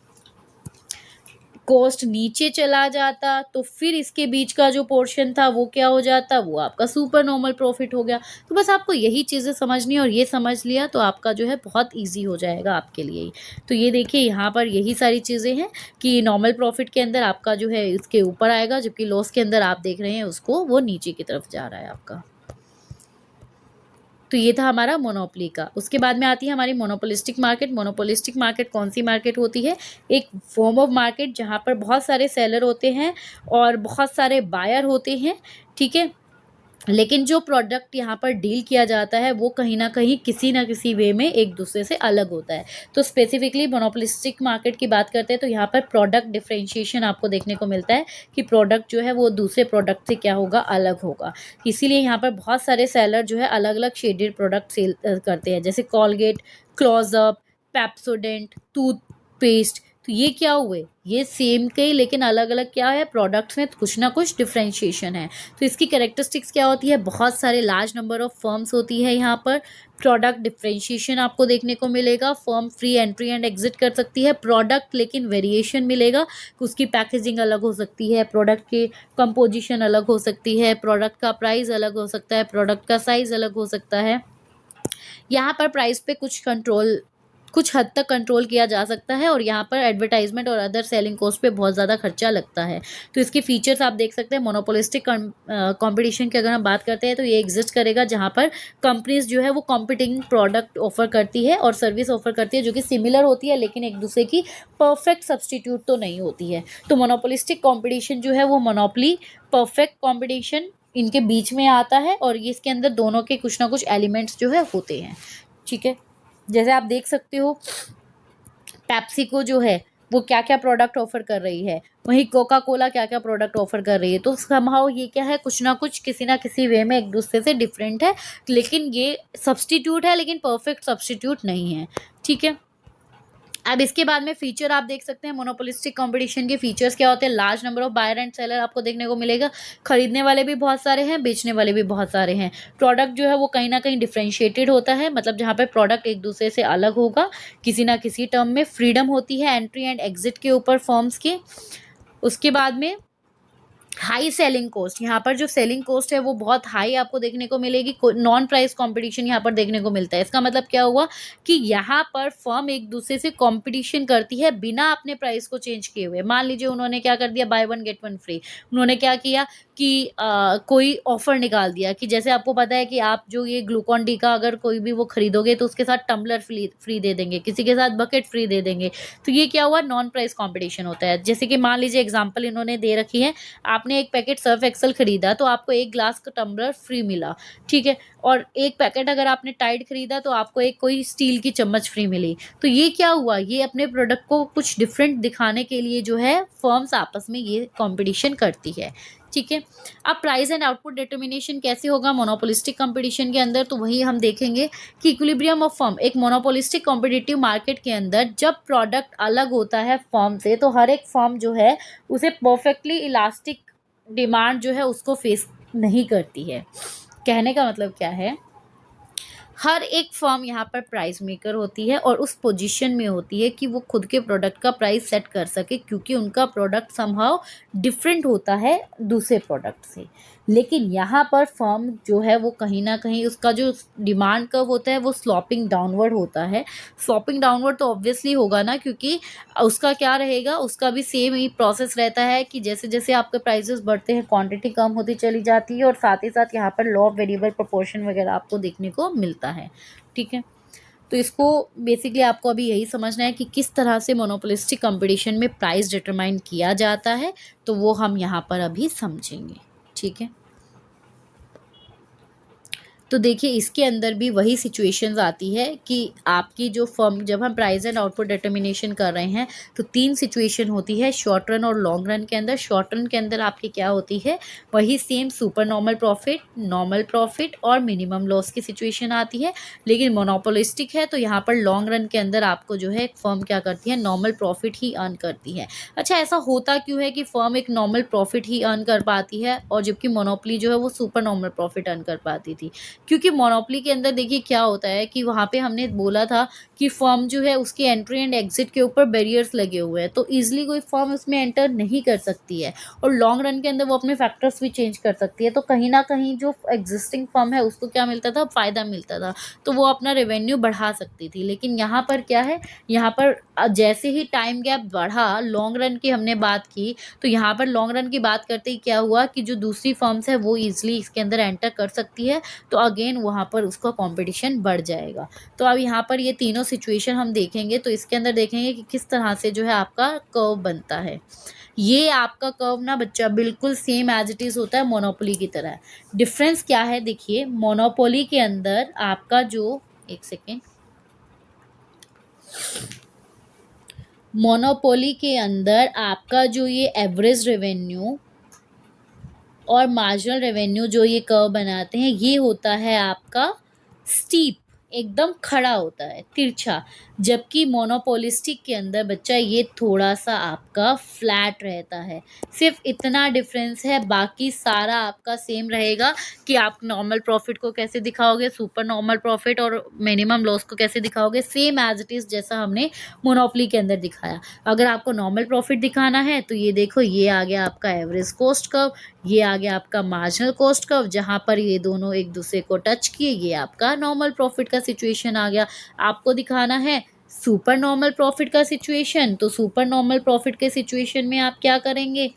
कॉस्ट नीचे चला जाता तो फिर इसके बीच का जो पोर्शन था वो क्या हो जाता, वो आपका सुपर नॉर्मल प्रॉफिट हो गया। तो बस आपको यही चीज़ें समझनी है, और ये समझ लिया तो आपका जो है बहुत इजी हो जाएगा आपके लिए ही। तो ये देखिए यहाँ पर यही सारी चीज़ें हैं कि नॉर्मल प्रॉफिट के अंदर आपका जो है इसके ऊपर आएगा, जबकि लॉस के अंदर आप देख रहे हैं उसको वो नीचे की तरफ जा रहा है आपका। तो ये था हमारा मोनोपोली का। उसके बाद में आती है हमारी मोनोपोलिस्टिक मार्केट। मोनोपोलिस्टिक मार्केट कौन सी मार्केट होती है, एक फॉर्म ऑफ मार्केट जहाँ पर बहुत सारे सेलर होते हैं और बहुत सारे बायर होते हैं, ठीक है। लेकिन जो प्रोडक्ट यहाँ पर डील किया जाता है वो कहीं ना कहीं किसी ना किसी वे में एक दूसरे से अलग होता है। तो स्पेसिफिकली मोनोपोलिस्टिक मार्केट की बात करते हैं तो यहाँ पर प्रोडक्ट डिफरेंशिएशन आपको देखने को मिलता है कि प्रोडक्ट जो है वो दूसरे प्रोडक्ट से क्या होगा, अलग होगा। इसीलिए यहाँ पर बहुत सारे सेलर जो है अलग अलग शेडेड प्रोडक्ट सेल करते हैं, जैसे कॉलगेट, क्लोजअप, पेप्सोडेंट, टूथपेस्ट। तो ये क्या हुए, ये सेम के लेकिन अलग अलग क्या है, प्रोडक्ट्स में कुछ ना कुछ डिफरेंशिएशन है। तो इसकी कैरेक्टरिस्टिक्स क्या होती है, बहुत सारे लार्ज नंबर ऑफ फर्म्स होती है यहाँ पर। प्रोडक्ट डिफरेंशिएशन आपको देखने को मिलेगा, firm free entry and exit कर सकती है। प्रोडक्ट लेकिन वेरिएशन मिलेगा, उसकी पैकेजिंग अलग हो सकती है, प्रोडक्ट की कंपोजिशन अलग हो सकती है, प्रोडक्ट का प्राइस अलग हो सकता है, प्रोडक्ट का साइज अलग हो सकता है। यहाँ पर प्राइस पे कुछ हद तक कंट्रोल किया जा सकता है, और यहाँ पर एडवर्टाइजमेंट और अदर सेलिंग कॉस्ट पे बहुत ज़्यादा खर्चा लगता है। तो इसके फीचर्स आप देख सकते हैं। मोनोपोलिस्टिक कंपटीशन की अगर हम बात करते हैं तो ये एग्जिस्ट करेगा जहाँ पर कंपनीज जो है वो कॉम्पिटिंग प्रोडक्ट ऑफर करती है और सर्विस ऑफर करती है जो कि सिमिलर होती है, लेकिन एक दूसरे की परफेक्ट सब्सटीट्यूट तो नहीं होती है। तो मोनोपोलिस्टिक कॉम्पिटिशन जो है वो मोनोपोली, परफेक्ट कॉम्पिटिशन इनके बीच में आता है, और ये इसके अंदर दोनों के कुछ ना कुछ एलिमेंट्स जो है होते हैं, ठीक है। जैसे आप देख सकते हो पेप्सिको जो है वो क्या क्या प्रोडक्ट ऑफर कर रही है, वहीं कोका कोला क्या क्या प्रोडक्ट ऑफर कर रही है। तो समहाउ ये क्या है, कुछ ना कुछ किसी ना किसी वे में एक दूसरे से डिफरेंट है, लेकिन ये सब्स्टिट्यूट है, लेकिन परफेक्ट सब्स्टिट्यूट नहीं है, ठीक है। अब इसके बाद में फीचर आप देख सकते हैं मोनोपोलिस्टिक कंपटीशन के फीचर्स क्या होते हैं। Large number of buyer and seller आपको देखने को मिलेगा, खरीदने वाले भी बहुत सारे हैं, बेचने वाले भी बहुत सारे हैं। प्रोडक्ट जो है वो कहीं ना कहीं डिफरेंशिएटेड होता है, मतलब जहाँ पे प्रोडक्ट एक दूसरे से अलग होगा किसी ना किसी टर्म में। फ्रीडम होती है एंट्री एंड एग्जिट के ऊपर फर्म्स के। उसके बाद में हाई सेलिंग कॉस्ट, यहाँ पर जो सेलिंग कॉस्ट है वो बहुत हाई आपको देखने को मिलेगी। नॉन प्राइस कंपटीशन यहाँ पर देखने को मिलता है। इसका मतलब क्या हुआ कि यहाँ पर फर्म एक दूसरे से कंपटीशन करती है बिना अपने प्राइस को चेंज किए हुए। मान लीजिए उन्होंने क्या कर दिया, by one get one free. उन्होंने क्या किया कि कोई ऑफर निकाल दिया कि जैसे आपको पता है कि आप जो ये ग्लूकॉन डी का अगर कोई भी वो खरीदोगे तो उसके साथ टम्बलर फ्री दे देंगे, किसी के साथ बकेट फ्री दे देंगे। तो ये क्या हुआ, नॉन प्राइस कॉम्पिटिशन होता है। जैसे कि मान लीजिए एग्जाम्पल इन्होंने दे रखी है, आपने एक पैकेट सर्फ एक्सल खरीदा तो आपको एक ग्लास का टम्बलर फ्री मिला, ठीक है। और एक पैकेट अगर आपने टाइड खरीदा तो आपको एक कोई स्टील की चम्मच फ्री मिली। तो ये क्या हुआ, ये अपने प्रोडक्ट को कुछ डिफरेंट दिखाने के लिए जो है फर्म्स आपस में ये कंपटीशन करती है, ठीक है। अब प्राइस एंड आउटपुट डिटर्मिनेशन कैसे होगा मोनोपोलिस्टिक कंपटीशन के अंदर, तो वही हम देखेंगे कि इक्विलिब्रियम ऑफ फर्म। एक मोनोपोलिस्टिक कॉम्पिटिटिव मार्केट के अंदर जब प्रोडक्ट अलग होता है फर्म से तो हर एक फर्म जो है उसे परफेक्टली इलास्टिक डिमांड जो है उसको फेस नहीं करती है। कहने का मतलब क्या है, हर एक फर्म यहाँ पर प्राइस मेकर होती है और उस पोजीशन में होती है कि वो खुद के प्रोडक्ट का प्राइस सेट कर सके, क्योंकि उनका प्रोडक्ट समहाउ डिफरेंट होता है दूसरे प्रोडक्ट से। लेकिन यहाँ पर फर्म जो है वो कहीं ना कहीं उसका जो डिमांड कर्व होता है वो स्लॉपिंग डाउनवर्ड होता है। स्लॉपिंग डाउनवर्ड तो ऑब्वियसली होगा ना, क्योंकि उसका क्या रहेगा, उसका भी सेम ही प्रोसेस रहता है कि जैसे जैसे आपके प्राइसेस बढ़ते हैं क्वांटिटी कम होती चली जाती है, और साथ ही साथ यहाँ पर लॉ ऑफ वेरिएबल प्रोपोर्शन वगैरह आपको देखने को मिलता है, ठीक है। तो इसको बेसिकली आपको अभी यही समझना है कि किस तरह से मोनोपोलिस्टिक कंपटीशन में प्राइस डिटरमाइन किया जाता है, तो वो हम यहाँ पर अभी समझेंगे, ठीक है। तो देखिए इसके अंदर भी वही सिचुएशंस आती है कि आपकी जो फर्म, जब हम प्राइस एंड आउटपुट डिटर्मिनेशन कर रहे हैं तो 3 सिचुएशन होती है शॉर्ट रन और लॉन्ग रन के अंदर। शॉर्ट रन के अंदर आपकी क्या होती है, वही सेम सुपर नॉर्मल प्रॉफिट और मिनिमम लॉस की सिचुएशन आती है। लेकिन मोनोपोलिस्टिक है तो यहाँ पर लॉन्ग रन के अंदर आपको जो है फर्म क्या करती है, नॉर्मल प्रॉफिट ही अर्न करती है। अच्छा, ऐसा होता क्यों है कि फर्म एक नॉर्मल प्रॉफिट ही अर्न कर पाती है और जबकि मोनोपोली जो है वो सुपर नॉर्मल प्रॉफिट अर्न कर पाती थी? क्योंकि मोनोपोली के अंदर देखिए क्या होता है कि वहाँ पे हमने बोला था कि फर्म जो है उसकी एंट्री एंड एग्जिट के ऊपर बैरियर्स लगे हुए हैं, तो ईजिली कोई फर्म उसमें एंटर नहीं कर सकती है। और लॉन्ग रन के अंदर वो अपने फैक्टर्स भी चेंज कर सकती है, तो कहीं ना कहीं जो एग्जिस्टिंग फर्म है उसको क्या मिलता था, फ़ायदा मिलता था, तो वो अपना रेवेन्यू बढ़ा सकती थी। लेकिन यहाँ पर क्या है, यहाँ पर जैसे ही टाइम गैप बढ़ा, लॉन्ग रन की हमने बात की, तो यहाँ पर लॉन्ग रन की बात करते ही क्या हुआ कि जो दूसरी फर्म्स है वो ईजिली इसके अंदर एंटर कर सकती है, तो अगेन वहाँ पर उसका कंपटीशन बढ़ जाएगा। तो अब यहाँ पर ये तीनों सिचुएशन हम देखेंगे, तो इसके अंदर देखेंगे कि किस तरह से जो है आपका कर्व बनता है। ये आपका कर्व ना बच्चा बिल्कुल सेम एज इट इज़ होता है मोनोपोली की तरह। डिफरेंस क्या है, देखिए मोनोपोली के अंदर आपका जो, एक सेकेंड, मोनोपोली के अंदर आपका जो ये एवरेज रेवेन्यू और मार्जिनल रेवेन्यू जो ये कर्व बनाते हैं, ये होता है आपका स्टीप, एकदम खड़ा होता है, तिरछा। जबकि मोनोपोलिस्टिक के अंदर बच्चा ये थोड़ा सा आपका फ्लैट रहता है। सिर्फ इतना डिफरेंस है, बाकी सारा आपका सेम रहेगा कि आप नॉर्मल प्रॉफिट को कैसे दिखाओगे, सुपर नॉर्मल प्रॉफिट और मिनिमम लॉस को कैसे दिखाओगे, सेम एज इट इज़ जैसा हमने मोनोपोली के अंदर दिखाया। अगर आपको नॉर्मल प्रॉफिट दिखाना है तो ये देखो, ये आ गया आपका एवरेज कॉस्ट कर्व, ये आ गया आपका मार्जिनल कॉस्ट कर्व, जहाँ पर ये दोनों एक दूसरे को टच किए, ये आपका नॉर्मल प्रॉफिट का सिचुएशन आ गया। आपको दिखाना है सुपर नॉर्मल प्रॉफिट का सिचुएशन, तो सुपर नॉर्मल प्रॉफिट के सिचुएशन में आप क्या करेंगे,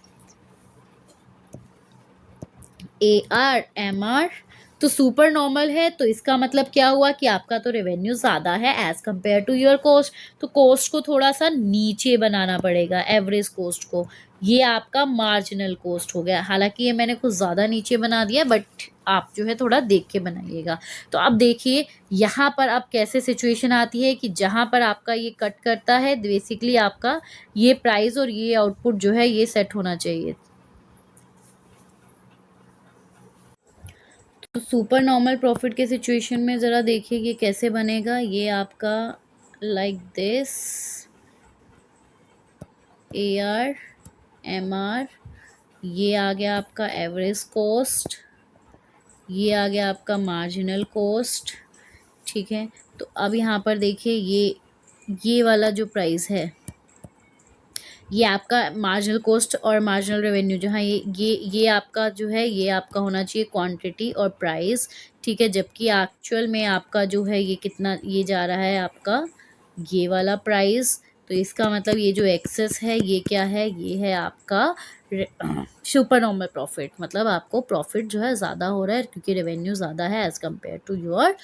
AR, MR। तो सुपर नॉर्मल है तो इसका मतलब क्या हुआ कि आपका तो रेवेन्यू ज़्यादा है as compare to your cost, तो कॉस्ट को थोड़ा सा नीचे बनाना पड़ेगा, एवरेज कॉस्ट को। ये आपका मार्जिनल कॉस्ट हो गया, हालांकि ये मैंने कुछ ज़्यादा नीचे बना दिया, बट आप जो है थोड़ा देख के बनाइएगा। तो अब देखिए यहाँ पर अब कैसे सिचुएशन आती है कि जहाँ पर आपका ये कट करता है, बेसिकली आपका ये प्राइस और ये आउटपुट जो है ये सेट होना चाहिए। तो सुपर नॉर्मल प्रॉफिट के सिचुएशन में ज़रा देखिए ये कैसे बनेगा। ये आपका लाइक दिस, AR, MR, ये आ गया आपका एवरेज कॉस्ट, ये आ गया आपका मार्जिनल कॉस्ट, ठीक है। तो अब यहाँ पर देखिए ये वाला जो प्राइस है, ये आपका मार्जिनल कॉस्ट और मार्जिनल रेवेन्यू, जहाँ ये आपका जो है ये आपका होना चाहिए क्वांटिटी और प्राइस, ठीक है। जबकि एक्चुअल में आपका जो है ये कितना, ये जा रहा है आपका ये वाला प्राइस। तो इसका मतलब ये जो एक्सेस है ये क्या है, ये है आपका सुपर नॉर्मल प्रॉफिट, मतलब आपको प्रॉफिट जो है ज़्यादा हो रहा है क्योंकि रेवेन्यू ज़्यादा है as compare to your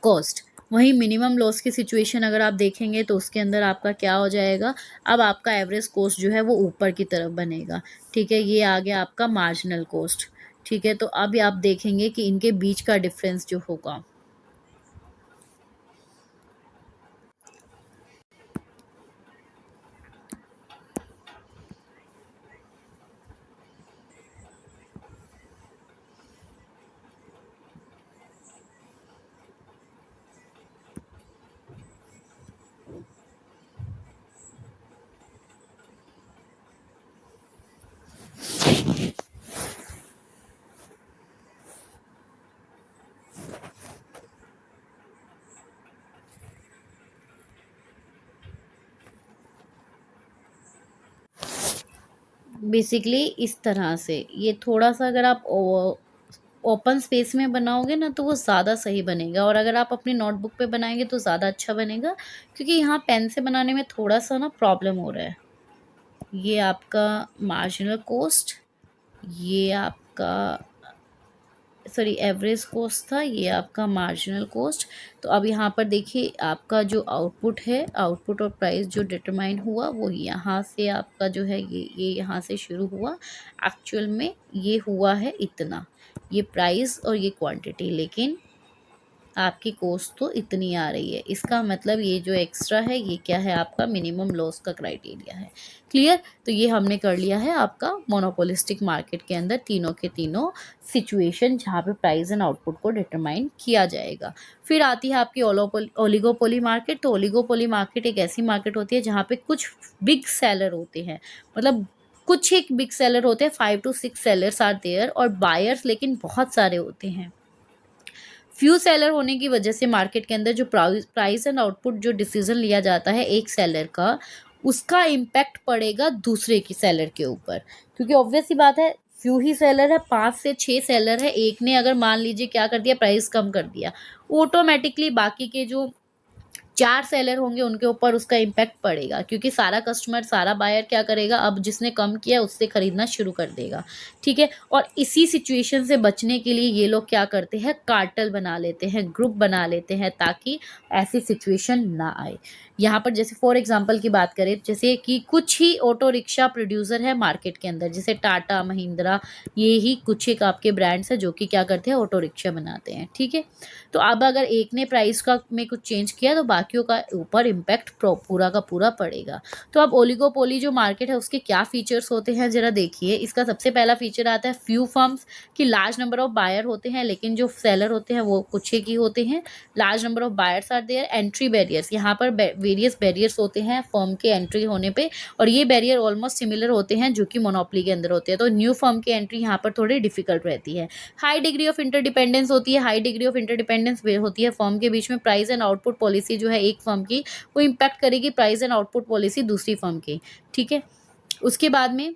cost. वहीं मिनिमम लॉस की सिचुएशन अगर आप देखेंगे तो उसके अंदर आपका क्या हो जाएगा, अब आपका एवरेज कॉस्ट जो है वो ऊपर की तरफ बनेगा, ठीक है। ये आ गया आपका मार्जिनल कॉस्ट, ठीक है। तो अब आप देखेंगे कि इनके बीच का डिफरेंस जो होगा, बेसिकली इस तरह से, ये थोड़ा सा अगर आप ओपन स्पेस में बनाओगे ना तो वो ज़्यादा सही बनेगा, और अगर आप अपनी नोटबुक पे बनाएंगे तो ज़्यादा अच्छा बनेगा, क्योंकि यहाँ पेन से बनाने में थोड़ा सा ना प्रॉब्लम हो रहा है। ये आपका मार्जिनल कॉस्ट, ये आपका सॉरी एवरेज कॉस्ट था, ये आपका मार्जिनल कॉस्ट। तो अब यहाँ पर देखिए आपका जो आउटपुट है, आउटपुट और प्राइस जो डिटरमाइन हुआ वो यहाँ से आपका जो है ये यहाँ से शुरू हुआ, एक्चुअल में ये हुआ है इतना, ये प्राइस और ये क्वांटिटी, लेकिन आपकी कॉस्ट तो इतनी आ रही है। इसका मतलब ये जो एक्स्ट्रा है ये क्या है, आपका मिनिमम लॉस का क्राइटेरिया है। क्लियर? तो ये हमने कर लिया है आपका मोनोपोलिस्टिक मार्केट के अंदर तीनों के तीनों सिचुएशन जहाँ पे प्राइस एंड आउटपुट को डिटरमाइन किया जाएगा। फिर आती है आपकी ओलिगोपोली मार्केट। तो ओलिगोपोली मार्केट एक ऐसी मार्केट होती है जहाँ पे कुछ बिग सेलर होते हैं, मतलब कुछ एक बिग सेलर होते हैं, 5 to 6 सेलर्स आर देयर, और बायर्स लेकिन बहुत सारे होते हैं। फ्यू सेलर होने की वजह से मार्केट के अंदर जो प्राइस एंड आउटपुट जो डिसीजन लिया जाता है एक सेलर का, उसका इम्पैक्ट पड़ेगा दूसरे की सेलर के ऊपर, क्योंकि ऑब्वियस सी बात है फ्यू ही सेलर है, 5 से 6 सेलर है, एक ने अगर मान लीजिए क्या कर दिया, प्राइस कम कर दिया, ऑटोमेटिकली बाकी के जो 4 सेलर होंगे उनके ऊपर उसका इम्पैक्ट पड़ेगा, क्योंकि सारा कस्टमर सारा बायर क्या करेगा, अब जिसने कम किया उससे खरीदना शुरू कर देगा। ठीक है, और इसी सिचुएशन से बचने के लिए ये लोग क्या करते हैं, कार्टेल बना लेते हैं, ग्रुप बना लेते हैं, ताकि ऐसी सिचुएशन ना आए। यहाँ पर जैसे फॉर एग्जांपल की बात करें, जैसे कि कुछ ही ऑटो रिक्शा प्रोड्यूसर है मार्केट के अंदर, जैसे टाटा, महिंद्रा, ये ही कुछ एक आपके ब्रांड्स है जो कि क्या करते हैं, ऑटो रिक्शा बनाते हैं। ठीक है, तो अब अगर एक ने प्राइस का में कुछ चेंज किया तो बाकियों का ऊपर इम्पैक्ट पूरा का पूरा पड़ेगा। तो अब ओलिगोपोली जो मार्केट है उसके क्या फीचर्स होते हैं जरा देखिए। इसका सबसे पहला फीचर आता है फ्यू फर्म्स, की लार्ज नंबर ऑफ बायर होते हैं लेकिन जो सेलर होते हैं वो कुछ एक ही होते हैं। Large number of buyers are there. Entry barriers, यहाँ पर वेरियस बैरियर्स होते हैं फर्म के एंट्री होने पे, और ये बैरियर ऑलमोस्ट सिमिलर होते हैं जो कि मोनोपोली के अंदर होते हैं। तो न्यू फर्म की एंट्री यहाँ पर थोड़ी डिफिकल्ट रहती है। हाई डिग्री ऑफ इंटरडिपेंडेंस होती है। हाई डिग्री ऑफ इंटरडिपेंडेंस होती है फर्म के बीच में। प्राइस एंड आउटपुट पॉलिसी जो है एक फर्म की, वो इम्पैक्ट करेगी प्राइस एंड आउटपुट पॉलिसी दूसरी फर्म की। ठीक है, उसके बाद में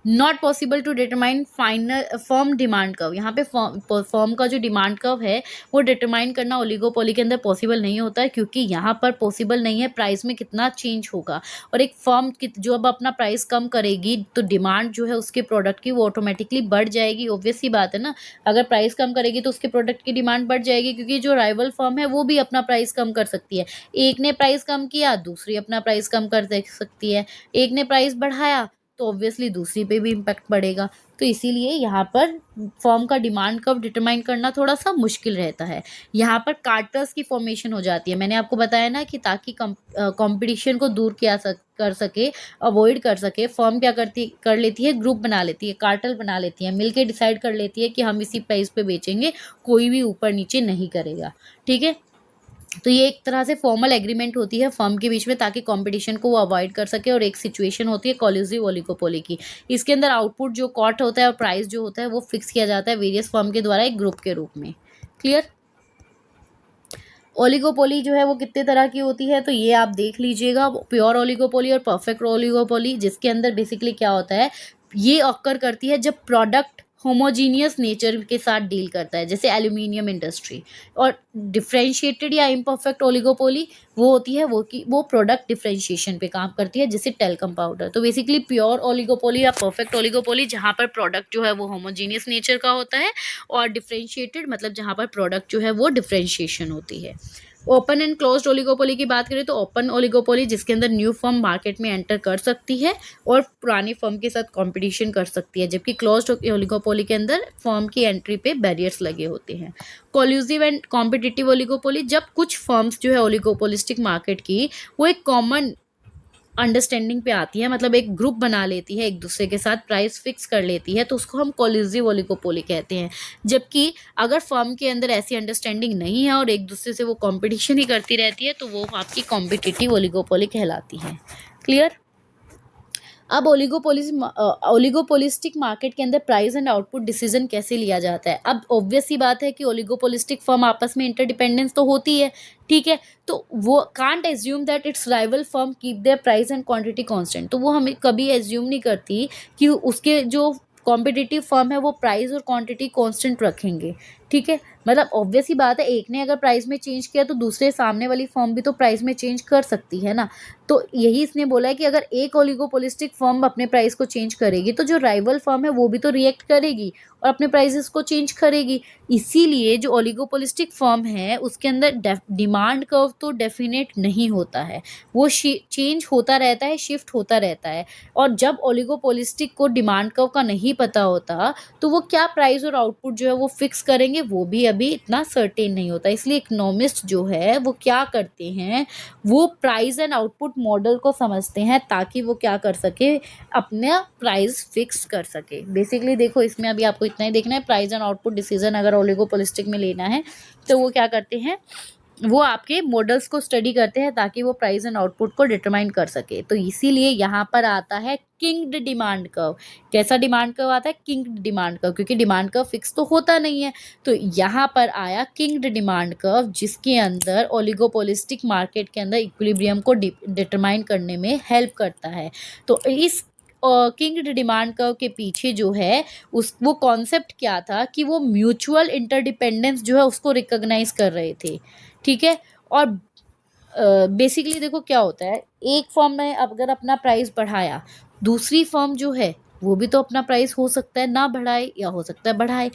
not possible to determine final firm demand curve. यहाँ पे फर्म का जो डिमांड कर्व है वो डिटरमाइन करना ओलिगोपोली के अंदर पॉसिबल नहीं होता है, क्योंकि यहाँ पर पॉसिबल नहीं है प्राइस में कितना चेंज होगा। और एक फर्म जो अब अपना प्राइस कम करेगी तो डिमांड जो है उसके प्रोडक्ट की वो ऑटोमेटिकली बढ़ जाएगी। ऑब्वियस सी बात है ना, अगर प्राइस कम करेगी तो उसके प्रोडक्ट की डिमांड बढ़ जाएगी, क्योंकि जो राइवल फर्म है वो भी अपना प्राइस कम कर सकती है। एक ने प्राइस कम किया, दूसरी अपना प्राइस कम कर सकती है। एक ने प्राइस बढ़ाया तो ऑब्वियसली दूसरी पे भी इम्पैक्ट पड़ेगा। तो इसीलिए यहाँ पर फर्म का डिमांड कर्व डिटरमाइन करना थोड़ा सा मुश्किल रहता है। यहाँ पर कार्टर्स की फॉर्मेशन हो जाती है। मैंने आपको बताया ना कि ताकि कंपटीशन को दूर किया कर सके, अवॉइड कर सके, फर्म क्या कर लेती है, ग्रुप बना लेती है, कार्टेल बना लेती है, मिलके डिसाइड कर लेती है कि हम इसी प्राइस पे बेचेंगे, कोई भी ऊपर नीचे नहीं करेगा। ठीक है, तो ये एक तरह से फॉर्मल एग्रीमेंट होती है फर्म के बीच में, ताकि कंपटीशन को वो अवॉइड कर सके। और एक सिचुएशन होती है कोलिजिव ओलिगोपोली की। इसके अंदर आउटपुट जो कॉट होता है और प्राइस जो होता है वो फिक्स किया जाता है वेरियस फर्म के द्वारा एक ग्रुप के रूप में। क्लियर? ओलिगोपोली जो है वो कितने तरह की होती है तो ये आप देख लीजिएगा, प्योर ओलिगोपोली और परफेक्ट ओलिगोपोली, जिसके अंदर बेसिकली क्या होता है, ये ऑकर करती है जब प्रोडक्ट होमोजीनियस नेचर के साथ डील करता है, जैसे एल्यूमिनियम इंडस्ट्री। और डिफरेंशिएटेड या इम्परफेक्ट ओलिगोपोली वो होती है वो कि वो प्रोडक्ट डिफरेंशिएशन पे काम करती है, जैसे टेल्कम पाउडर। तो बेसिकली प्योर ओलिगोपोली या परफेक्ट ओलिगोपोली जहाँ पर प्रोडक्ट जो है वो होमोजीनियस नेचर का होता है, और डिफरेंशिएटेड मतलब जहाँ पर प्रोडक्ट जो है वो डिफरेंशिएशन होती है। ओपन एंड क्लोज्ड ओलिगोपोली की बात करें तो ओपन ओलिगोपोली जिसके अंदर न्यू फर्म मार्केट में एंटर कर सकती है और पुरानी फर्म के साथ कंपटीशन कर सकती है, जबकि क्लोज्ड ओलिगोपोली के अंदर फर्म की एंट्री पे बैरियर्स लगे होते हैं। कोल्यूसिव एंड कॉम्पिटिटिव ओलिगोपोली, जब कुछ फर्म्स जो है ओलिगोपोलिस्टिक मार्केट की वो एक कॉमन अंडरस्टैंडिंग पे आती है, मतलब एक ग्रुप बना लेती है, एक दूसरे के साथ प्राइस फिक्स कर लेती है, तो उसको हम कोलिजिव ओलिगोपोली कहते हैं। जबकि अगर फर्म के अंदर ऐसी अंडरस्टैंडिंग नहीं है और एक दूसरे से वो कंपटीशन ही करती रहती है तो वो आपकी कॉम्पिटिटिव ओलिगोपोली कहलाती है। क्लियर? अब ओलिगोपोलिस्टिक मार्केट के अंदर प्राइस एंड आउटपुट डिसीजन कैसे लिया जाता है। अब ऑब्वियस सी बात है कि ओलिगोपोलिस्टिक फर्म आपस में इंटरडिपेंडेंस तो होती है, ठीक है, तो वो can't assume that it's rival firm keep their price and quantity constant. तो वो हमें कभी एज्यूम नहीं करती कि उसके जो कॉम्पिटिटिव फर्म है वो प्राइस और क्वांटिटी कांस्टेंट रखेंगे। ठीक है, मतलब ऑब्वियस ही बात है, एक ने अगर प्राइस में चेंज किया तो दूसरे सामने वाली फर्म भी तो प्राइस में चेंज कर सकती है ना। तो यही इसने बोला है कि अगर एक ओलिगोपोलिस्टिक फर्म अपने प्राइस को चेंज करेगी तो जो राइवल फर्म है वो भी तो रिएक्ट करेगी और अपने प्राइसेस को चेंज करेगी। इसीलिए जो ओलिगोपोलिस्टिक फर्म है उसके अंदर डिमांड कर्व तो डेफिनेट नहीं होता है, वो चेंज होता रहता है, शिफ्ट होता रहता है। और जब ओलिगोपोलिस्टिक को डिमांड कर्व का नहीं पता होता तो वो क्या प्राइस और आउटपुट जो है वो फिक्स करेंगे वो भी अभी इतना सर्टेन नहीं होता। इसलिए इकोनॉमिस्ट जो है वो क्या करते हैं, वो प्राइस एंड आउटपुट मॉडल को समझते हैं ताकि वो क्या कर सके, अपना प्राइस फिक्स कर सके। बेसिकली देखो इसमें अभी आपको इतना ही देखना है, प्राइस एंड आउटपुट डिसीजन अगर ओलिगोपोलिस्टिक में लेना है तो वो क्या करते हैं, वो आपके मॉडल्स को स्टडी करते हैं ताकि वो प्राइस एंड आउटपुट को डिटरमाइन कर सके। तो इसीलिए यहाँ पर आता है किंग्ड डिमांड कर्व। कैसा डिमांड कर्व आता है? किंग्ड डिमांड कर्व, क्योंकि डिमांड कर्व फिक्स तो होता नहीं है। तो यहाँ पर आया किंग्ड डिमांड कर्व, जिसके अंदर ओलिगोपोलिस्टिक मार्केट के अंदर इक्विलिब्रियम को डिटरमाइन करने में हेल्प करता है। तो इस किंग्ड डिमांड कर्व के पीछे जो है वो कॉन्सेप्ट क्या था कि वो म्यूचुअल इंटरडिपेंडेंस जो है उसको रिकॉग्नाइज कर रहे थे। ठीक है। और बेसिकली देखो क्या होता है, एक फर्म ने अगर अपना प्राइस बढ़ाया, दूसरी फर्म जो है वो भी तो अपना प्राइस हो सकता है ना बढ़ाए या हो सकता है बढ़ाए।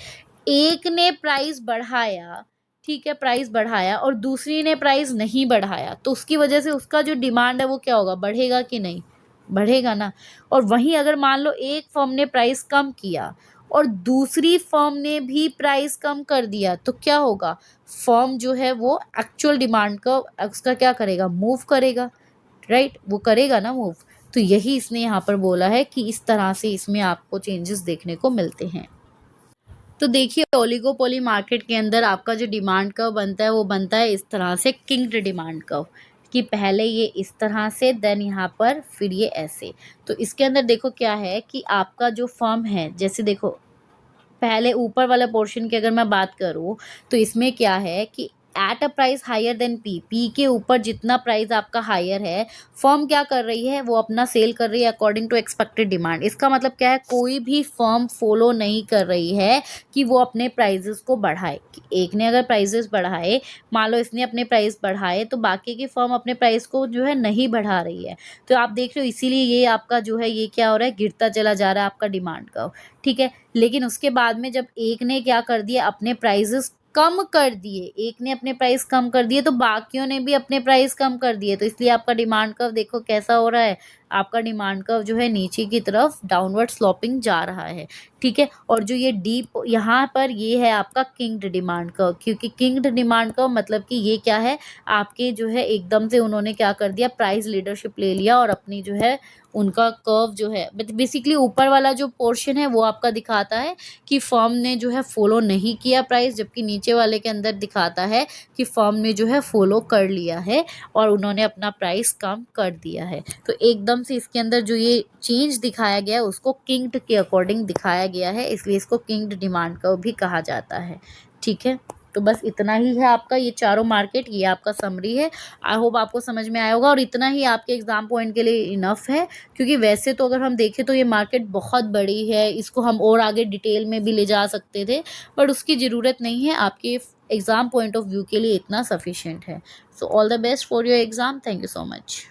एक ने प्राइस बढ़ाया, ठीक है, प्राइस बढ़ाया और दूसरी ने प्राइस नहीं बढ़ाया, तो उसकी वजह से उसका जो डिमांड है वो क्या होगा, बढ़ेगा कि नहीं? बढ़ेगा ना। और वहीं अगर मान लो एक फर्म ने प्राइस कम किया और दूसरी फर्म ने भी प्राइस कम कर दिया तो क्या होगा, फर्म जो है वो एक्चुअल डिमांड का उसका क्या करेगा, मूव करेगा, राइट, वो करेगा ना मूव। तो यही इसने यहाँ पर बोला है कि इस तरह से इसमें आपको चेंजेस देखने को मिलते हैं। तो देखिए ओलिगोपोली मार्केट के अंदर आपका जो डिमांड कर्व बनता है वो बनता है इस तरह से, किंग्ड डिमांड कर्व, कि पहले ये इस तरह से, देन यहाँ पर फिर ये ऐसे। तो इसके अंदर देखो क्या है कि आपका जो फर्म है, जैसे देखो पहले ऊपर वाला पोर्शन की अगर मैं बात करूँ तो इसमें क्या है कि at a price higher than P के ऊपर जितना प्राइस आपका हायर है, फर्म क्या कर रही है, वो अपना सेल कर रही है अकॉर्डिंग टू एक्सपेक्टेड डिमांड। इसका मतलब क्या है, कोई भी फर्म फॉलो नहीं कर रही है कि वो अपने प्राइजेस को बढ़ाए। एक ने अगर प्राइजेस बढ़ाए, मान लो इसने अपने प्राइस बढ़ाए तो बाकी की फर्म अपने प्राइस को जो है नहीं बढ़ा रही है। तो आप देख रहे हो इसीलिए ये आपका जो है ये क्या हो रहा है, गिरता चला जा रहा है आपका डिमांड कर्व। ठीक है। लेकिन उसके बाद में जब एक ने क्या कर दिया, अपने प्राइजेस कम कर दिए, एक ने अपने प्राइस कम कर दिए तो बाकियों ने भी अपने प्राइस कम कर दिए, तो इसलिए आपका डिमांड कर्व देखो कैसा हो रहा है, आपका डिमांड कर्व जो है नीचे की तरफ डाउनवर्ड स्लोपिंग जा रहा है। ठीक है। और जो ये डीप यहाँ पर ये है आपका किंग्ड डिमांड कर्व, क्योंकि किंग्ड डिमांड कर्व मतलब कि ये क्या है, आपके जो है एकदम से उन्होंने क्या कर दिया, प्राइस लीडरशिप ले लिया और अपनी जो है उनका कर्व जो है बेसिकली ऊपर वाला जो पोर्शन है वो आपका दिखाता है कि फर्म ने जो है फॉलो नहीं किया प्राइस, जबकि नीचे वाले के अंदर दिखाता है कि फर्म ने जो है फॉलो कर लिया है और उन्होंने अपना प्राइस कम कर दिया है। तो एकदम से इसके अंदर जो ये चेंज दिखाया गया है उसको किंग्ड के अकॉर्डिंग दिखाया गया है, इसलिए इसको किंग्ड डिमांड कर्व भी कहा जाता है। ठीक है। तो बस इतना ही है आपका ये चारों मार्केट, ये आपका समरी है। आई होप आपको समझ में आया होगा और इतना ही आपके एग्जाम पॉइंट के लिए इनफ है, क्योंकि वैसे तो अगर हम देखें तो ये मार्केट बहुत बड़ी है, इसको हम और आगे डिटेल में भी ले जा सकते थे, बट उसकी ज़रूरत नहीं है, आपके एग्ज़ाम पॉइंट ऑफ व्यू के लिए इतना सफिशिएंट है। So all the best for your exam. Thank you so much.